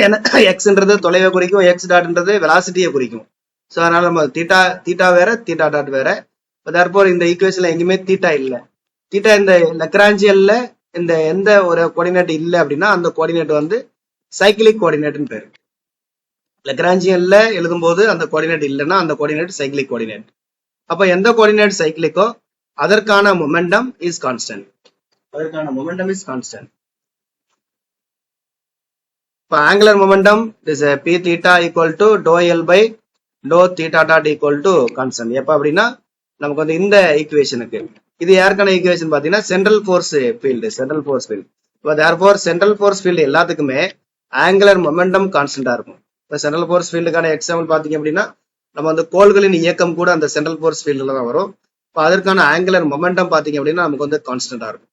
ஏன்னா எக்ஸ்ன்றது தொலைவை குறிக்கும், எக்ஸ் டாட்ன்றது வெலாசிட்டியை குறிக்கும். ஸோ அதனால நம்ம தீட்டா வேற, தீட்டா டாட் வேற. தற்போது இந்த ஈக்குவேஷன்ல எங்கேயுமே தீட்டா இல்லை. தீட்டா இந்த லெக்ராஞ்சியன்ல இந்த எந்த ஒரு கோஆர்டினேட் இல்லை அப்படின்னா அந்த கோஆர்டினேட் வந்து சைக்கிளிக் கோஆர்டினேட்னு பேரு. லெக்ராஞ்சியன்ல எழுதும் போது அந்த கோஆர்டினேட் இல்லைன்னா அந்த கோஆர்டினேட் சைக்கிளிக் கோஆர்டினேட். அப்ப எந்த கோஆர்டினேட் சைக்கிளிக்கோ அதற்கான மொமெண்டம் இஸ் கான்ஸ்டன்ட். இப்போ angular momentum is P theta equal to dou L by dou theta dot equal to constant. எப்ப அப்படின்னா நமக்கு வந்து இந்த ஈக்குவேஷனுக்கு இது யாருக்கான ஈக்குவேஷன் பாத்தீங்கன்னா சென்ட்ரல் ஃபோர்ஸ் ஃபீல்டு. இப்போ தேர்ஃபோர் சென்ட்ரல் ஃபோர்ஸ் ஃபீல்டு எல்லாத்துக்குமே ஆங்குலர் மொமெண்டம் கான்ஸ்டன்டா இருக்கும். இப்போ சென்ட்ரல் ஃபோர்ஸ் ஃபீல்டுக்கான எக்ஸாம்பிள் பாத்தீங்க அப்படின்னா நம்ம வந்து கோள்களின் இயக்கம் கூட அந்த சென்ட்ரல் ஃபோர்ஸ் ஃபீல்டுல தான் வரும். இப்போ அதற்கான ஆங்குலர் மொமெண்டம் பாத்தீங்க அப்படின்னா நமக்கு வந்து கான்ஸ்டன்டா இருக்கும்.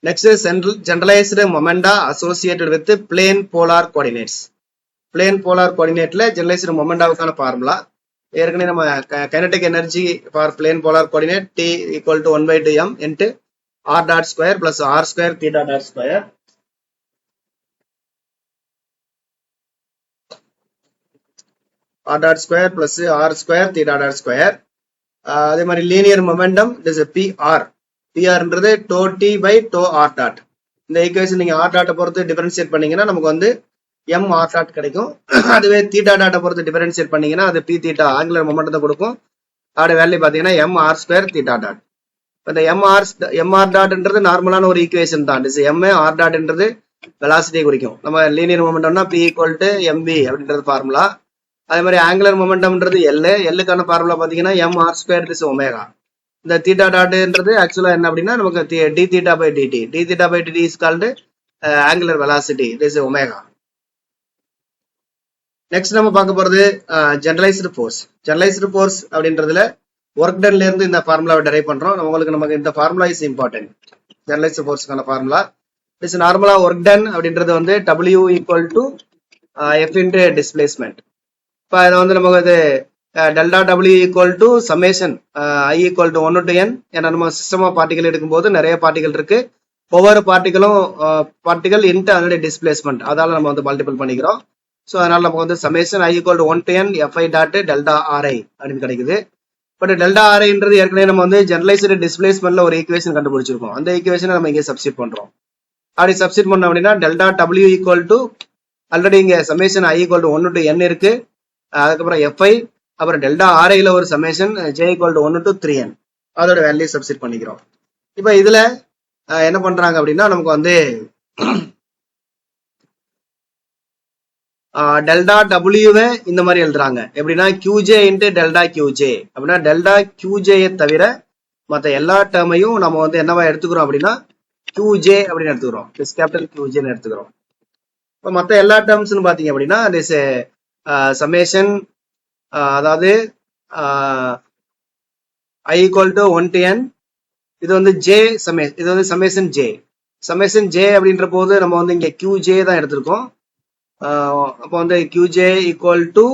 Next is generalized momenta associated with plane polar coordinates. Plane polar coordinateல generalized momentaவுக்கான ஃபார்முலா ஏற்கனவே நம்ம kinetic energy for plane polar coordinate T equal to 1/2 m into r dot square plus r square theta dot square. r dot square plus r square theta dot square. அதே மாதிரி linear momentum this is PR. பிஆர்ன்றது doe D by doe R dot. இந்த equation நீங்க R டாட்டை பொறுத்து differentiate பண்ணீங்கன்னா நமக்கு வந்து எம் ஆர் டாட் கிடைக்கும். அதுவே தீட்டா டாட்டை பொறுத்து டிஃபரன்ஷியேட் பண்ணீங்கன்னா அது பி தீட்டா ஆங்குலர் மொமெண்டத்தை கொடுக்கும். அதோட வேல்யூ பாத்தீங்கன்னா M R square theta dot. இந்த எம் ஆர் டாட்ன்றது நார்மலான ஒரு ஈக்குவேஷன் தான். எம் ஆர் டாட்ன்றது வெலாசிட்டியை குறிக்கும். நம்ம லீனியர் மொமெண்டம்னா பி ஈக்குவல் டு எம்பி அப்படின்றது ஃபார்முலா. அதே மாதிரி ஆங்குலர் மொமெண்டம்ன்றது எல்லுக்கான ஃபார்முலா பாத்தீங்கன்னா M R square is omega. இந்த தீட்டா டாட்ன்றது ஆக்சுவலா என்ன அப்படின்னா நமக்கு D theta by D T. D theta by D T is called angular velocity, this is omega. Next நம்ம பார்க்க போறது ஜெனரலைஸ்டு ஃபோர்ஸ் அப்படின்றதுல ஒர்க் டன்ல இருந்து இந்த ஃபார்முலாவை டெரைவ் பண்றோம். நமக்கு இந்த ஃபார்முலா இஸ் இம்பார்ட்டன்ட். ஜெனரலைஸ்டு ஃபோர்ஸ்க்கான ஃபார்முலா இஸ் நார்மலா ஒர்க் டன் அப்படின்றது வந்து W equal to F into displacement. இப்போ அதை வந்து நமக்கு அது delta W equal to summation I equal to 1 to n. ஏன்னா நம்ம சிஸ்டம் ஆஃப் பார்ட்டிகல் எடுக்கும்போது நிறைய பார்ட்டிகல் இருக்கு. ஒவ்வொரு பார்ட்டிகல் இன்ட்டு அதனுடைய டிஸ்பிளேஸ்மெண்ட், அதால நம்ம வந்து மல்டிபிள் பண்ணிக்கிறோம். ஸோ அதனால நமக்கு வந்து summation I equal to 1 to n FI dot delta RI அப்படின்னு கிடைக்குது. பட் டெல்டா RIன்றது ஏற்கனவே நம்ம வந்து ஜெனரலைஸ்டு டிஸ்பிளேஸ்மெண்ட்ல ஒரு ஈக்குவேஷன் கண்டுபிடிச்சிருக்கோம். அந்த ஈக்குவேஷனை நம்ம இங்கே சப்ஸ்டிட் பண்றோம். அப்படி சப்ஸ்டிட் பண்ணோம் அப்படின்னா delta W equal to already இங்க summation I equal to 1 to n இருக்கு. அதுக்கப்புறம் எஃப்ஐ, அப்புறம் டெல்டா ஆர்ஐல ஒரு summation J equal to 1 to 3n அதோட வேல்யூ சப்ஸ்டிட் பண்ணிக்கிறோம். இப்போ இதுல என்ன பண்றாங்க அப்படின்னா நமக்கு வந்து டெல்டா டபிள்யூவை இந்த மாதிரி எழுதுறாங்க. எப்படின்னா கியூஜே இன்ட்டு டெல்டா கியூஜே அப்படின்னா டெல்டா கியூஜேயை தவிர மற்ற எல்லா டேர்மையும் நம்ம வந்து என்னவா எடுத்துக்கிறோம் அப்படின்னா கியூஜே அப்படின்னு எடுத்துக்கிறோம். கேபிட்டல் கியூஜேன்னு எடுத்துக்கிறோம். இப்போ மற்ற எல்லா டேர்ம்ஸ்னு பார்த்தீங்க அப்படின்னா திஸ் சமேஷன், அதாவது ஐ ஈக்குவல் டு 1 to n, இது வந்து ஜே இது வந்து சமேஷன் ஜே அப்படின்ற போது நம்ம வந்து இங்க கியூஜே தான் எடுத்திருக்கோம். அப்போ வந்து கியூஜே ஈக்குவல் டு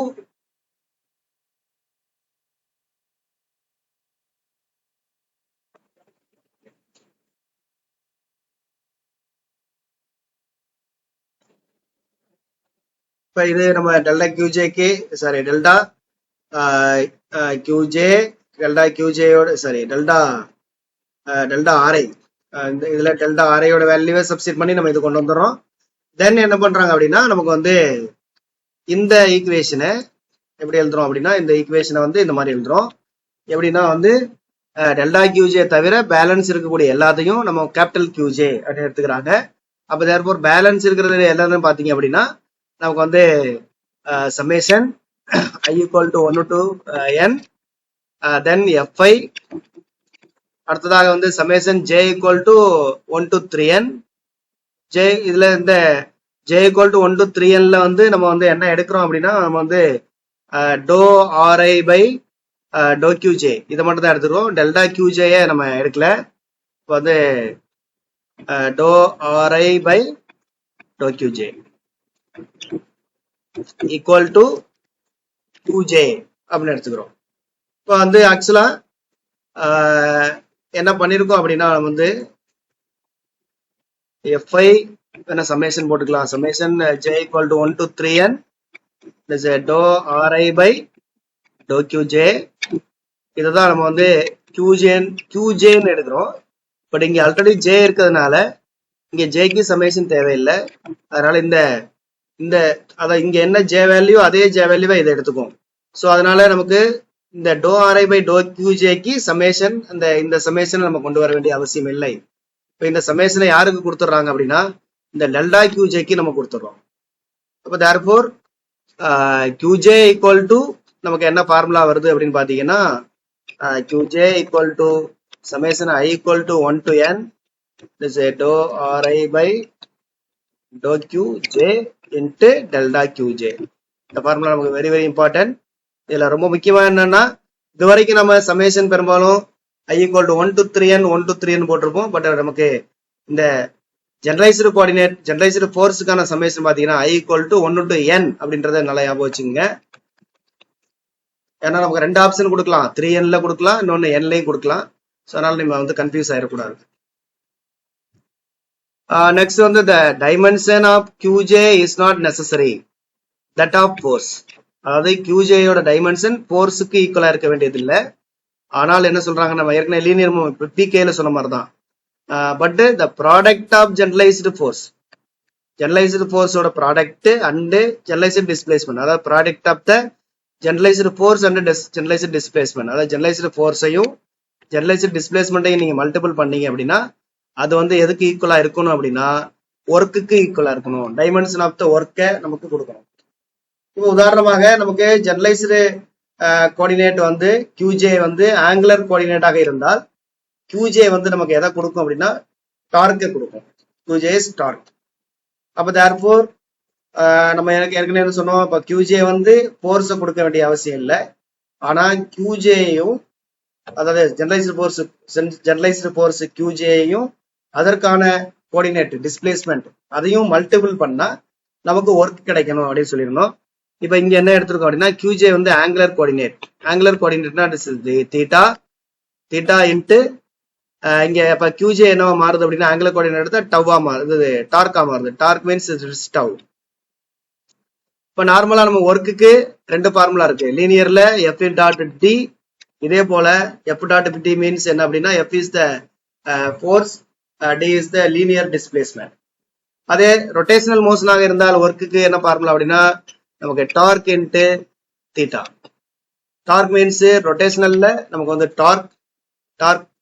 இப்போ இது நம்ம டெல்டா கியூஜேக்கு டெல்டா கியூஜே கியூஜேயோட டெல்டா ஆர்ஐ, இதுல டெல்டா ஆர்ஐயோட வேல்யூவை சப்ஸ்டிட் பண்ணி நம்ம இது கொண்டு வந்துடுறோம். தென் என்ன பண்றாங்க அப்படின்னா நமக்கு வந்து இந்த ஈக்குவேஷனை எப்படி எழுதுறோம் அப்படின்னா இந்த ஈக்குவேஷனை வந்து இந்த மாதிரி எழுதுறோம். எப்படின்னா வந்து டெல்டா கியூஜே தவிர பேலன்ஸ் இருக்கக்கூடிய எல்லாத்தையும் நம்ம கேபிட்டல் கியூஜே அப்படின்னு எடுத்துக்கிறாங்க. அப்போ தேர்ஃபோர் பேலன்ஸ் இருக்கிறது எல்லாரும் பார்த்தீங்க அப்படின்னா நமக்கு வந்து summation I equal to 1 to n, then FI, அடுத்ததாக வந்து summation J equal to 1 to 3n. J இதுல இந்த ஜே ஈக்குவல் டு 1 to 3nல வந்து நம்ம வந்து என்ன எடுக்கிறோம் அப்படின்னா நம்ம வந்து doe RI by doe QJ இதை மட்டும் தான் எடுத்துக்கிறோம். டெல்டா கியூஜேயை நம்ம எடுக்கல. இப்போ வந்து doe RI by doe QJ equal to QJ அப்படின்னு எடுத்துக்கிறோம். இப்போ வந்து ஆக்சுவலா என்ன பண்ணிருக்கோம் அப்படின்னா நம்ம வந்து எஃப்ஐ என்ன சமேஷன் போட்டுக்கலாம். Summation J equal to 1 to 3n doe RI by doe QJ. இதுதான் நம்ம வந்து கியூஜேன்னு எடுக்கிறோம். பட் இங்க ஆல்ரெடி ஜே இருக்கிறதுனால இங்க ஜேக்கு சமேஷன் தேவையில்லை. அதனால இந்த அதான் இங்க என்ன ஜே வேல்யூ அதே ஜே வேல்யூவை இதை எடுத்துக்கும். ஸோ அதனால நமக்கு இந்த டோ ஆர்ஐ பை டோ கியூஜேக்கு சமேஷன் இந்த சமேஷனை நம்ம கொண்டு வர வேண்டிய அவசியம் இல்லை. இப்போ இந்த சமேஷனை யாருக்கு கொடுத்துட்றாங்க அப்படின்னா இந்த டெல்டா கியூஜேக்கு நம்ம கொடுத்துட்றோம். அப்போ தேர்ஃபோர் கியூஜே ஈக்குவல் டு நமக்கு என்ன ஃபார்முலா வருது அப்படின்னு பார்த்தீங்கன்னா q j equal to summation I equal to 1 to n doe RI by doe q j into delta q j. இந்த ஃபார்முலா நமக்கு வெரி வெரி இம்பார்ட்டன்ட். இதுல ரொம்ப முக்கியமா என்னன்னா இது வரைக்கும் நம்ம சமேஷன் பெரும்பாலும் i equal to 1 to 3n 1 to 3n போட்டிருப்போம். பட் நமக்கு இந்த ஜெனரலைஸ்டு கோஆர்டினேட் ஜெனரலைஸ்டு ஃபோர்ஸுக்கான சமேஷன் பார்த்தீங்கன்னா ஐ ஈக்குவல் டு 1 to n அப்படின்றத நல்லா ஞாபகம் வச்சுங்க. ஏன்னா நமக்கு ரெண்டு ஆப்ஷன் கொடுக்கலாம், 3nல கொடுக்கலாம், இன்னொன்னு nலையும் கொடுக்கலாம். ஸோ அதனால நம்ம வந்து கன்ஃபியூஸ் ஆயிடக்கூடாது. நெக்ஸ்ட் வந்து the dimension of QJ is not necessary that of force. அதாவது QJயோட டைமென்ஷன் ஃபோர்ஸுக்கு ஈக்குவலா இருக்க வேண்டியது இல்லை. ஆனால் என்ன சொல்றாங்க, நம்ம ஏற்கனவே லீனியர் பிகேல சொன்ன மாதிரி தான். But the product of generalized ஃபோர்ஸோட ப்ராடக்ட் அண்ட் ஜெனரலைஸ்டு டிஸ்பிளேஸ்மெண்ட், அதாவது product of the generalized force and generalized displacement, அதாவது ஜெனரலைஸ்டு ஃபோர்ஸையும் ஜெனரலைஸ்டு டிஸ்பிளேஸ்மெண்ட்டையும் நீங்க மல்டிபிள் பண்ணீங்க அப்படின்னா அது வந்து எதுக்கு ஈக்குவலா இருக்கணும் அப்படின்னா ஒர்க்குக்கு ஈக்குவலா இருக்கணும். டைமென்ஷன் ஆஃப் த ஒர்க்கை நமக்கு கொடுக்கணும். இப்போ உதாரணமாக நமக்கு ஜெனரலைஸ்டு கோஆர்டினேட் வந்து கியூஜே வந்து ஆங்குலர் கோஆர்டினேட்டாக இருந்தால் கியூஜே வந்து நமக்கு எதை கொடுக்கும் அப்படின்னா டார்க்கை கொடுக்கும். Q j is torque. அப்போ தேர்ஃபோர் நம்ம ஏற்கனவே என்ன சொன்னோம், இப்போ கியூஜே வந்து ஃபோர்ஸை கொடுக்க வேண்டிய அவசியம் இல்லை. ஆனா கியூஜேயும் அதாவது ஜெனரலைஸ்டு ஃபோர்ஸ் கியூஜேயும் அதற்கான கோஆர்டினேட் டிஸ்பிளேஸ்மெண்ட் அதையும் மல்டிபிள் பண்ணா நமக்கு ஒர்க் கிடைக்கணும் அப்படின்னு சொல்லியிருந்தோம். இப்போ இங்க என்ன எடுத்திருக்கோம் அப்படின்னா கியூஜே வந்து ஆங்குலர் கோஆர்டினேட்னா தீட்டா இன்ட்டு இங்க இப்ப கியூஜே என்னவா மாறுது அப்படின்னா ஆங்குலர் கோஆர்டினேட் எடுத்தா டவ்வா மாறுது, டார்க்கா மாறுது. Torque means tau. இப்ப நார்மலா நம்ம ஒர்க்குக்கு ரெண்டு ஃபார்முலா இருக்கு. லீனியர்ல எஃப் டாட் டி, இதே போல எஃப் டாட் டி மீன்ஸ் என்ன அப்படின்னா F is the force, D is the linear displacement. அதே ரொட்டேஷனல் மோஷனாக இருந்தால் ஒர்க்குக்கு என்ன ஃபார்முலா அப்படின்னா நமக்கு torque into theta. Torque means rotationalல நமக்கு வந்து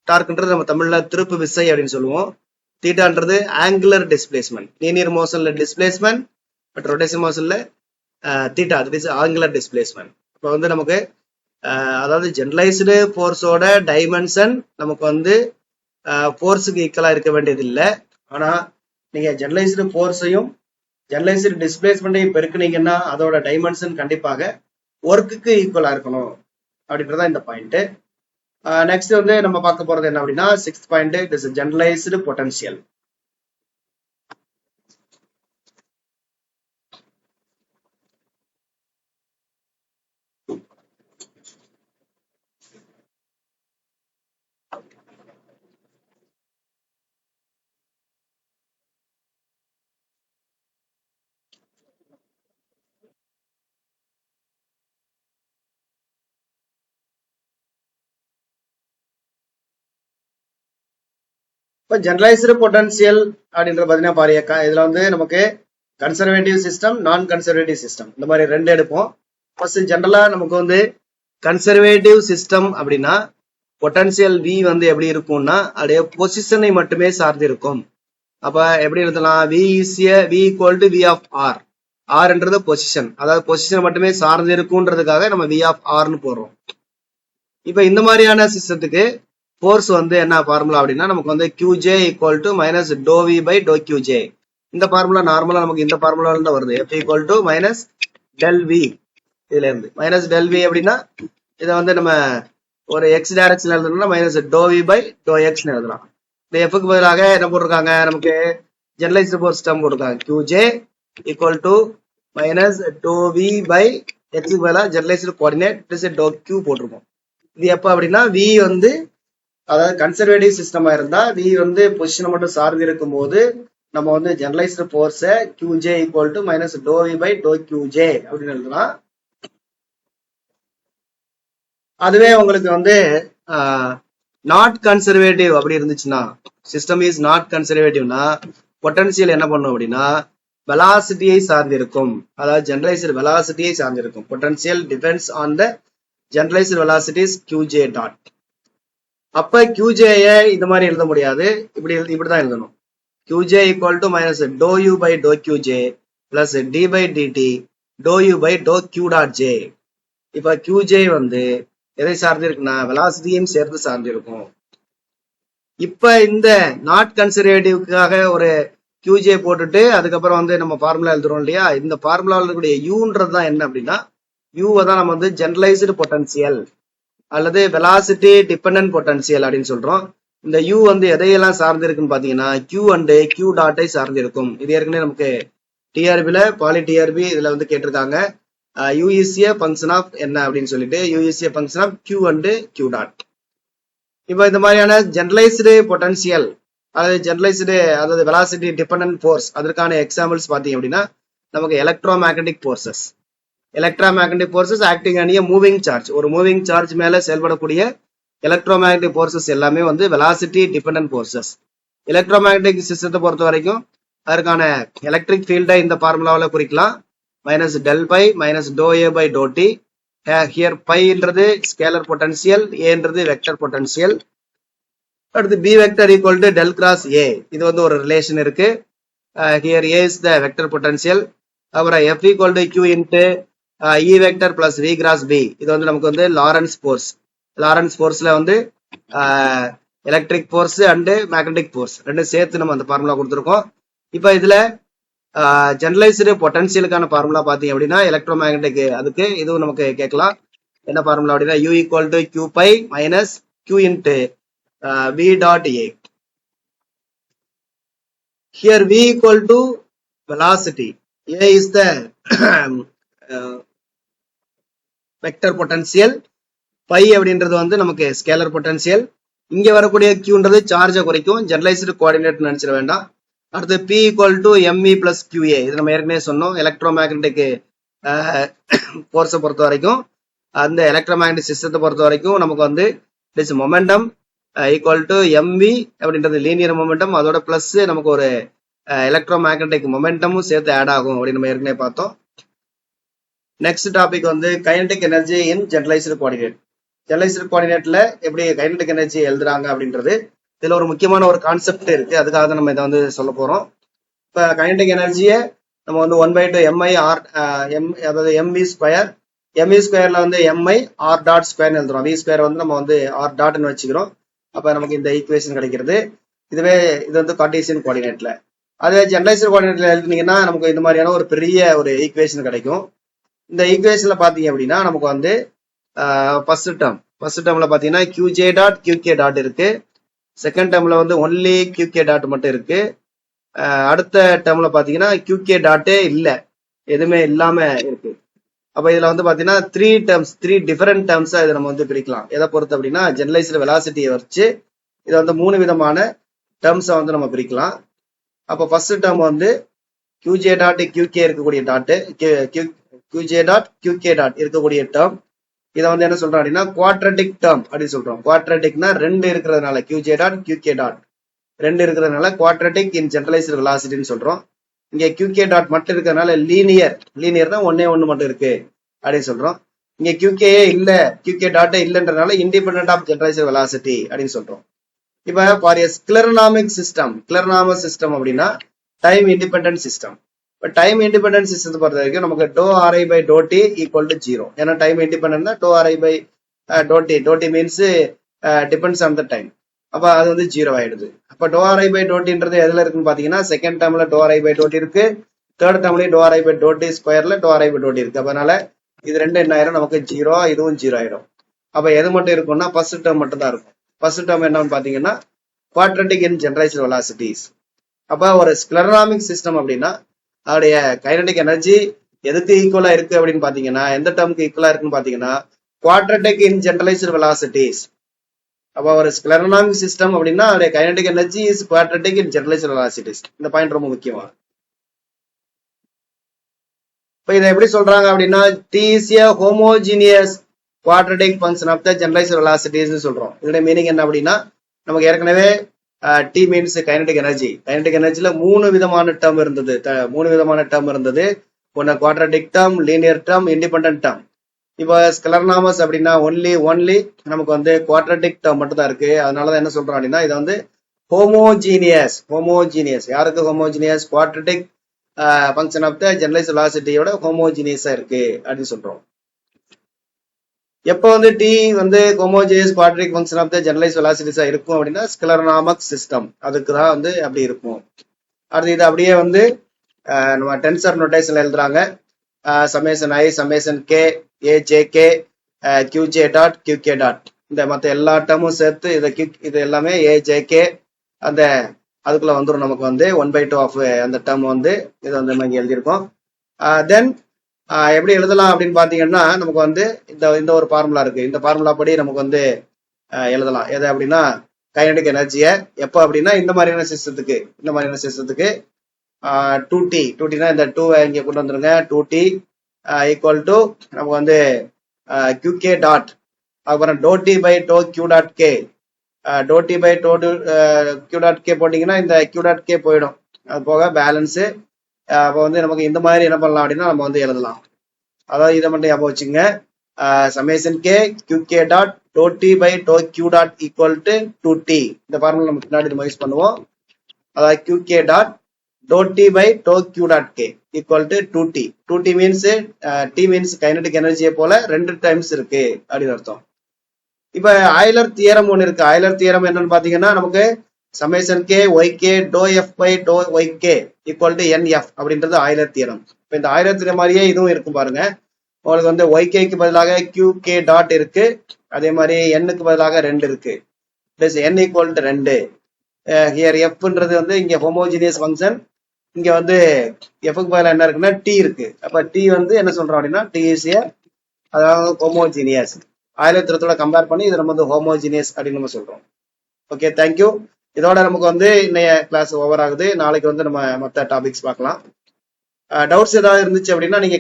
டார்க்ன்றது நம்ம தமிழ்ல திருப்பு விசை அப்படின்னு சொல்லுவோம். தீட்டான்றது ஆங்குலர் டிஸ்பிளேஸ்மெண்ட். லீனியர் மோஷன்ல டிஸ்பிளேஸ்மெண்ட், பட் ரொட்டேஷன் மோஷன்ல theta, that is angular displacement. இப்போ வந்து நமக்கு அதாவது ஜெனரலைஸ்டு ஃபோர்ஸோட டைமென்ஷன் நமக்கு வந்து ஃபோர்ஸுக்கு ஈக்குவலா இருக்க வேண்டியது இல்லை. ஆனா நீங்க ஜெனரலைஸ்டு ஃபோர்ஸையும் ஜெனரலைஸ்டு டிஸ்பிளேஸ்மெண்ட்டையும் பெருக்குனீங்கன்னா அதோட டைமென்ஷன் கண்டிப்பாக ஒர்க்குக்கு ஈக்குவலா இருக்கணும் அப்படின்றதான் இந்த பாயிண்ட். நெக்ஸ்ட் வந்து நம்ம பார்க்க போறது என்ன அப்படின்னா 6th point, it is generalised potential. இப்போ ஜெனரலைஸ்டு பொட்டன்ஷியல் அப்படின்ற பாத்தீங்கன்னா பாருங்க, இதுல வந்து நமக்கு கன்சர்வேட்டிவ் சிஸ்டம், நான் கன்சர்வேட்டிவ் சிஸ்டம், இந்த மாதிரி ரெண்டு எடுப்போம். ஃபர்ஸ்ட் ஜெனரலா நமக்கு வந்து கன்சர்வேட்டிவ் சிஸ்டம் அப்படின்னா பொட்டன்ஷியல் V வந்து எப்படி இருக்கும்னா அதே பொசிஷனை மட்டுமே சார்ந்து இருக்கும். அப்ப எப்படி எழுதலாம், V ஈக்குவல் டு V ஆஃப் R. Rன்றது பொசிஷன், அதாவது பொசிஷனை மட்டுமே சார்ந்து இருக்கும்ன்றதுக்காக நம்ம V ஆஃப் Rன்னு போடுறோம். இப்ப இந்த மாதிரியான சிஸ்டத்துக்கு ஃபோர்ஸ் வந்து என்ன ஃபார்முலா அப்படின்னா நமக்கு வந்து QJ equal to minus doe V by doe QJ. இந்த ஃபார்முலா நார்மலா நமக்கு இந்த ஃபார்முலால தான் வருது. F equal to minus del V. இதுல இருந்து மைனஸ் டெல் V அப்படின்னா இதை வந்து நம்ம ஒரு X டைரக்ஷன்ல எழுதணும்னா minus doe V by doe X எழுதலாம். இந்த Fக்கு பதிலாக என்ன போட்டிருக்காங்க, நமக்கு ஜெனரலைஸ்டு ஃபோர்ஸ் டேர்ம் போட்டிருக்காங்க. QJ equal to minus doe V by Xக்கு பதிலாக generalized coordinate plus doe Q போட்டிருக்கோம். இது எப்ப அப்படின்னா V வந்து அதாவது கன்சர்வேட்டிவ் சிஸ்டமா இருந்தா V வந்து பொசிஷனை மட்டும் சார்ந்து இருக்கும் போது நம்ம வந்து ஜெனரலைஸ்டு ஃபோர்ஸை QJ equal to minus doe V by doe QJ அப்படின்னு எழுதலாம். அதுவே உங்களுக்கு வந்து நாட் கன்சர்வேட்டிவ் அப்படி இருந்துச்சுன்னா, சிஸ்டம் இஸ் நாட் கன்சர்வேட்டிவ்னா பொட்டன்சியல் என்ன பண்ணும் அப்படின்னா வெலாசிட்டியை சார்ந்திருக்கும். அதாவது ஜெனரலைஸ்டு வெலாசிட்டியை சார்ந்திருக்கும். Potential depends on the generalized velocities QJ dot. அப்ப QJ இந்த மாதிரி எழுத முடியாது, இப்படிதான் எழுதணும். QJ equal to minus doe U by doe QJ plus D by DT doe U by doe Q dot J. இப்ப QJ வந்து எதை சார்ந்து இருக்குன்னா வெலாசிட்டியும் சேர்த்து சார்ந்து இருக்கும். இப்ப இந்த நாட் கன்சர்வேட்டிவ்காக ஒரு QJ போட்டுட்டு அதுக்கப்புறம் வந்து நம்ம ஃபார்முலா எழுதுறோம் இல்லையா, இந்த ஃபார்முலாவில் இருக்கக்கூடிய Uன்றது தான் என்ன அப்படின்னா Uவை தான் நம்ம வந்து ஜெனரலைஸ்டு பொட்டன்சியல் அல்லது வெலாசிட்டி டிபெண்டன்ட் பொட்டன்சியல் அப்படின்னு சொல்றோம். இந்த U வந்து எதையெல்லாம் சார்ந்து இருக்குன்னு பாத்தீங்கன்னா Q அண்ட் Q டாட்டை சார்ந்து இருக்கும். இது ஏற்கனவே நமக்கு டிஆர்பில பாலி டிஆர்பி இதுல வந்து கேட்டிருக்காங்க. U is a function of என்ன அப்படின்னு சொல்லிட்டு U is a function of Q and Q dot. இப்போ இந்த மாதிரியான ஜெனரலைஸ்டு பொட்டன்சியல் அதாவது வெலாசிட்டி டிபெண்டன்ட் ஃபோர்ஸ் அதற்கான எக்ஸாம்பிள்ஸ் பாத்தீங்க அப்படின்னா நமக்கு electromagnetic forces acting on a moving charge. ஒரு மூவிங் சார்ஜ் மேல செயல்படக்கூடிய எலக்ட்ரோமேக்னடிக் ஃபோர்ஸஸ் எல்லாமே வந்து வெலாசிட்டி டிபெண்டன்ட் ஃபோர்ஸஸ். எலக்ட்ரோமேக்னடிக் சிஸ்டத்தை பொறுத்த வரைக்கும் அதற்கான எலக்ட்ரிக் ஃபீல்டை இந்த ஃபார்முலாவில் குறிக்கலாம். Minus del by minus doe A by doe T. Here பைன்றது ஸ்கேலர் பொட்டன்சியல், ஏன்றது வெக்டர் பொட்டன்சியல். அடுத்து B vector equal to del cross A. இது வந்து ஒரு ரிலேஷன் இருக்கு. Here A is the vector potential. அப்புறம் F equal to Q into E vector plus V cross B. இது வந்து நமக்கு வந்து லாரன்ஸ் ஃபோர்ஸ்ல வந்து electric force and magnetic force ரெண்டும் சேர்த்து நம்ம அந்த ஃபார்முலா கொடுத்துருக்கோம். இப்போ இதுல ஜெனரலைஸ்டு பொட்டன்சியலுக்கான ஃபார்முலா பாத்தீங்க அப்படின்னா எலக்ட்ரோமேக்னெட்டிக் அதுக்கு இதுவும் நமக்கு கேட்கலாம். என்ன ஃபார்முலா அப்படின்னா U equal to Q phi minus Q into V dot A. Here V equal to velocity, A is the vector potential, phi அப்படின்றது வந்து நமக்கு ஸ்கேலர் பொட்டன்சியல். இங்க வரக்கூடிய Qன்றது சார்ஜை குறைக்கும், ஜெனரலைஸ்டு கோஆர்டினேட் நினைச்சிட வேண்டாம். அடுத்து P equal to ME plus QA. இது நம்ம ஏற்கனவே சொன்னோம். எலக்ட்ரோமேக்னெட்டிக் ஃபோர்ஸை பொறுத்த வரைக்கும் அந்த எலக்ட்ரோமேக்னெட்டிக் சிஸ்டத்தை பொறுத்த வரைக்கும் நமக்கு வந்து this momentum equal to MV அப்படின்றது லீனியர் மொமெண்டம், அதோட பிளஸ் நமக்கு ஒரு எலக்ட்ரோமேக்னெட்டிக் மொமெண்டமும் சேர்த்து ஆட் ஆகும் அப்படின்னு நம்ம ஏற்கனவே பார்த்தோம். நெக்ஸ்ட் டாபிக் வந்து kinetic energy in generalized coordinate. Generalized கோஆர்டினேட்ல எப்படி கைனடிக் எனர்ஜி எழுதுறாங்க அப்படின்றது இதுல ஒரு முக்கியமான ஒரு கான்செப்ட் இருக்கு. அதுக்காக தான் நம்ம இதை வந்து சொல்ல போறோம். இப்ப கைனடிக் எனர்ஜியை நம்ம வந்து 1/2 mi r m, அதாவது mv ஸ்கொயர். mv ஸ்கொயர்ல வந்து mi r டாட் ஸ்கொயர்னு எழுதுறோம். v ஸ்கொயர் வந்து நம்ம வந்து r டாட்னு வச்சுக்கிறோம். அப்ப நமக்கு இந்த ஈக்குவேஷன் கிடைக்கிறது. இதுவே இது வந்து கார்ட்டீசியன் கோஆர்டினேட்ல. அதே ஜெனரலைஸ்டு கோஆர்டினேட்ல எழுதுனீங்கன்னா நமக்கு இந்த மாதிரியான ஒரு பெரிய ஒரு ஈக்குவேஷன் கிடைக்கும். இந்த ஈக்குவேஷன்ல பாத்தீங்க அப்படின்னா நமக்கு வந்து ஃபர்ஸ்ட் டேர்ம்ல பாத்தீங்கன்னா qj டாட் qk டாட் இருக்கு. செகண்ட் டேர்ம்ல வந்து ஒன்லி qk டாட் மட்டும் இருக்கு. அடுத்த டேர்ம்ல பாத்தீங்கன்னா qk டாட்டே இல்ல, எதுவுமே இல்லாம இருக்கு. அப்ப இதுல வந்து பாத்தீங்கன்னா த்ரீ டிஃபரெண்ட் டேர்ம்ஸா இதை நம்ம வந்து பிரிக்கலாம். எதை பொறுத்து அப்படின்னா ஜெனரலைஸ்டு வெலாசிட்டியை வச்சு இதை வந்து 3 விதமான டேர்ம்ஸா வந்து நம்ம பிரிக்கலாம். அப்ப ஃபர்ஸ்ட் டேர்ம் வந்து qj டாட் qk இருக்கக்கூடிய dot, qj dot qk dot இருக்கக்கூடிய டேர்ம். இதை வந்து என்ன சொல்றோம் அப்படின்னா குவாட்ரட்டிக் டேர்ம் அப்படின்னு சொல்றோம். குவாட்ரட்டிக்னா 2 இருக்கிறதுனால qj டாட் qk டாட் 2 இருக்கிறதுனால குவாட்ரட்டிக் இன் ஜெனரலைஸ்டு வெலாசிட்டின்னு சொல்றோம். இங்க qk டாட் மட்டும் இருக்கிறதுனால லீனியர்னா ஒன்னே ஒண்ணு மட்டும் இருக்கு அப்படின்னு சொல்றோம். இங்க qk இல்ல, qk டாட்டே இல்லைன்றதுனால இண்டிபெண்டன்ட் ஆஃப் ஜெனரலைஸ்டு வெலாசிட்டி அப்படின்னு சொல்றோம். இப்ப ஃபார் எ ஸ்க்ளெரோனாமிக் சிஸ்டம் அப்படின்னா டைம் இண்டிபெண்டன்ட் சிஸ்டம். இப்போ டைம் இண்டிபெண்டன்ட் சிஸ்டத்தை பொறுத்த வரைக்கும் நமக்கு doe RI by doe T equal to 0. ஏன்னா டைம் இண்டிபெண்டன்ட்னா doe RI by doe T means depends on the time. அப்போ அது வந்து 0 ஆயிடுது. அப்போ டோ ஆர்ஐ பை டோ டின்றது எதுல இருக்குன்னு பாத்தீங்கன்னா செகண்ட் டேர்ம்ல doe RI by doe T இருக்கு, தேர்ட் டேர்ம்லயும் doe RI by doe T ஸ்கொயர்ல doe RI by doe T இருக்கு. அதனால இது ரெண்டு என்ன ஆயிரும், நமக்கு 0, இதுவும் 0 ஆயிடும். அப்ப எது மட்டும் இருக்கும்னா ஃபர்ஸ்ட் டேர்ம் மட்டும் தான் இருக்கும். ஃபர்ஸ்ட் டேர்ம் என்னன்னு பாத்தீங்கன்னா குவாட்ரட்டிக் இன் ஜெனரலைஸ்டு வெலாசிட்டிஸ். அப்ப ஒரு ஸ்க்ளெரோனாமிக் சிஸ்டம் அப்படின்னா அதோடைய கைனடிக் எனர்ஜி எதுக்கு ஈக்குவலா இருக்கு அப்படின்னு பாத்தீங்கன்னா எந்த டேர்முக்கு ஈக்குவலா இருக்குன்னு பாத்தீங்கன்னா குவாட்ரட்டிக் இன் ஜெனரலைஸ்டு வெலாசிட்டிஸ். அப்ப ஒரு ஸ்க்ளெரோனாமிக் சிஸ்டம் அப்படின்னா அதோடைய kinetic energy is quadratic in generalised velocities. இந்த பாயிண்ட் ரொம்ப முக்கியமா. இப்ப இதை எப்படி சொல்றாங்க அப்படின்னா T is a homogeneous quadratic function of the generalized velocities சொல்றோம். இதோட மீனிங் என்ன அப்படின்னா நமக்கு ஏற்கனவே T means kinetic energy. Kinetic எனர்ஜில 3 விதமான டேர்ம் இருந்தது. ஒன்னு quadratic term, linear term, independent term. இப்போ ஸ்கெலர்னாமஸ் அப்படின்னா ஒன்லி நமக்கு வந்து குவாட்ரட்டிக் டேர்ம் மட்டும் தான் இருக்கு. அதனாலதான் என்ன சொல்றோம் அப்படின்னா இதை வந்து ஹோமோஜீனியஸ். யாருக்கு homogeneous? Quadratic function of the generalized வெலாசிட்டியோட ஹோமோஜீனியஸா இருக்கு அப்படின்னு சொல்றோம். எப்போ வந்து டி வந்து homogeneous quadratic function of the generalized வெலாசிட்டிஸா இருக்கும் அப்படின்னா ஸ்கெலர்னாமிக் சிஸ்டம் அதுக்கு தான் வந்து அப்படி இருக்கும். அடுத்து இது அப்படியே வந்து நம்ம டென்சர் நோட்டேஷன்ல எழுதுறாங்க. Summation i summation k ajk qj dot qk dot இந்த மற்ற எல்லா டேர்மும் சேர்த்து இது எல்லாமே ajk அந்த அதுக்குள்ள வந்துடும். நமக்கு வந்து 1/2 ஆஃப் அந்த டேர்ம் வந்து இது வந்து நம்ம இங்க எழுதியிருக்கோம். தென் எப்படி எழுதலாம் அப்படின்னு பாத்தீங்கன்னா நமக்கு வந்து இந்த ஒரு ஃபார்முலா இருக்கு. இந்த ஃபார்முலா படி நமக்கு வந்து எழுதலாம். எது அப்படின்னா கைனடிக் எனர்ஜியை எப்போ அப்படின்னா இந்த மாதிரியான சிஸ்டத்துக்கு 2t இந்த 2 இங்க கொண்டு வந்துருங்க. 2t ஈக்குவல் டு நமக்கு வந்து qk டாட் அப்புறம் doe D by doe q dot k. Doe D by doe q dot k போட்டீங்கன்னா இந்த q டாட் k போயிடும். அது போக பேலன்ஸ். அப்போ வந்து நமக்கு இந்த மாதிரி என்ன பண்ணலாம் அப்படின்னா நம்ம வந்து எழுதலாம். அதாவது இதை மட்டும் ஞாபகம் வச்சுங்க. Summation k qk dot doe D by doe q dot equal to 2t. இந்த ஃபார்முலா நம்ம பின்னாடி நம்ம யூஸ் பண்ணுவோம். அதாவது qk dot doe D by doe q dot k equal to 2t. 2t means t means kinetic எனர்ஜியை போல 2 times இருக்கு அப்படின்னு அர்த்தம். இப்ப ஆய்லர் தியரம் ஒன்னு இருக்கு. ஆய்லர் தியரம் என்னன்னு பாத்தீங்கன்னா நமக்கு summation k yk doe f by doe yk equal to nf அப்படின்றது ஆய்லர் தியரம். இப்ப இந்த ஆய்லர் தியரம் மாதிரியே இதுவும் இருக்கும் பாருங்க. உங்களுக்கு வந்து yk க்கு பதிலாக qk டாட் இருக்கு, அதே மாதிரி n க்கு பதிலாக 2 இருக்கு. n equal to 2. ஹியர் fன்றது வந்து இங்க ஹோமோஜினியஸ் ஃபங்க்ஷன், இங்க வந்து f க்கு பதிலாக என்ன இருக்குன்னா t இருக்கு. அப்ப t வந்து என்ன சொல்றோம் அப்படின்னா t இஸ் a அதாவது ஹோமோஜினியஸ். ஆய்லர் தியரத்தோட கம்பேர் பண்ணி இது நம்ம வந்து ஹோமோஜினியஸ் அப்படின்னு நம்ம சொல்றோம். Okay, thank you. இதோட நமக்கு வந்து இன்னைய கிளாஸ் ஓவர் ஆகுது. நாளைக்கு வந்து நம்ம மற்ற டாபிக்ஸ் பார்க்கலாம். டவுட்ஸ் ஏதாவது இருந்துச்சு அப்படின்னா நீங்க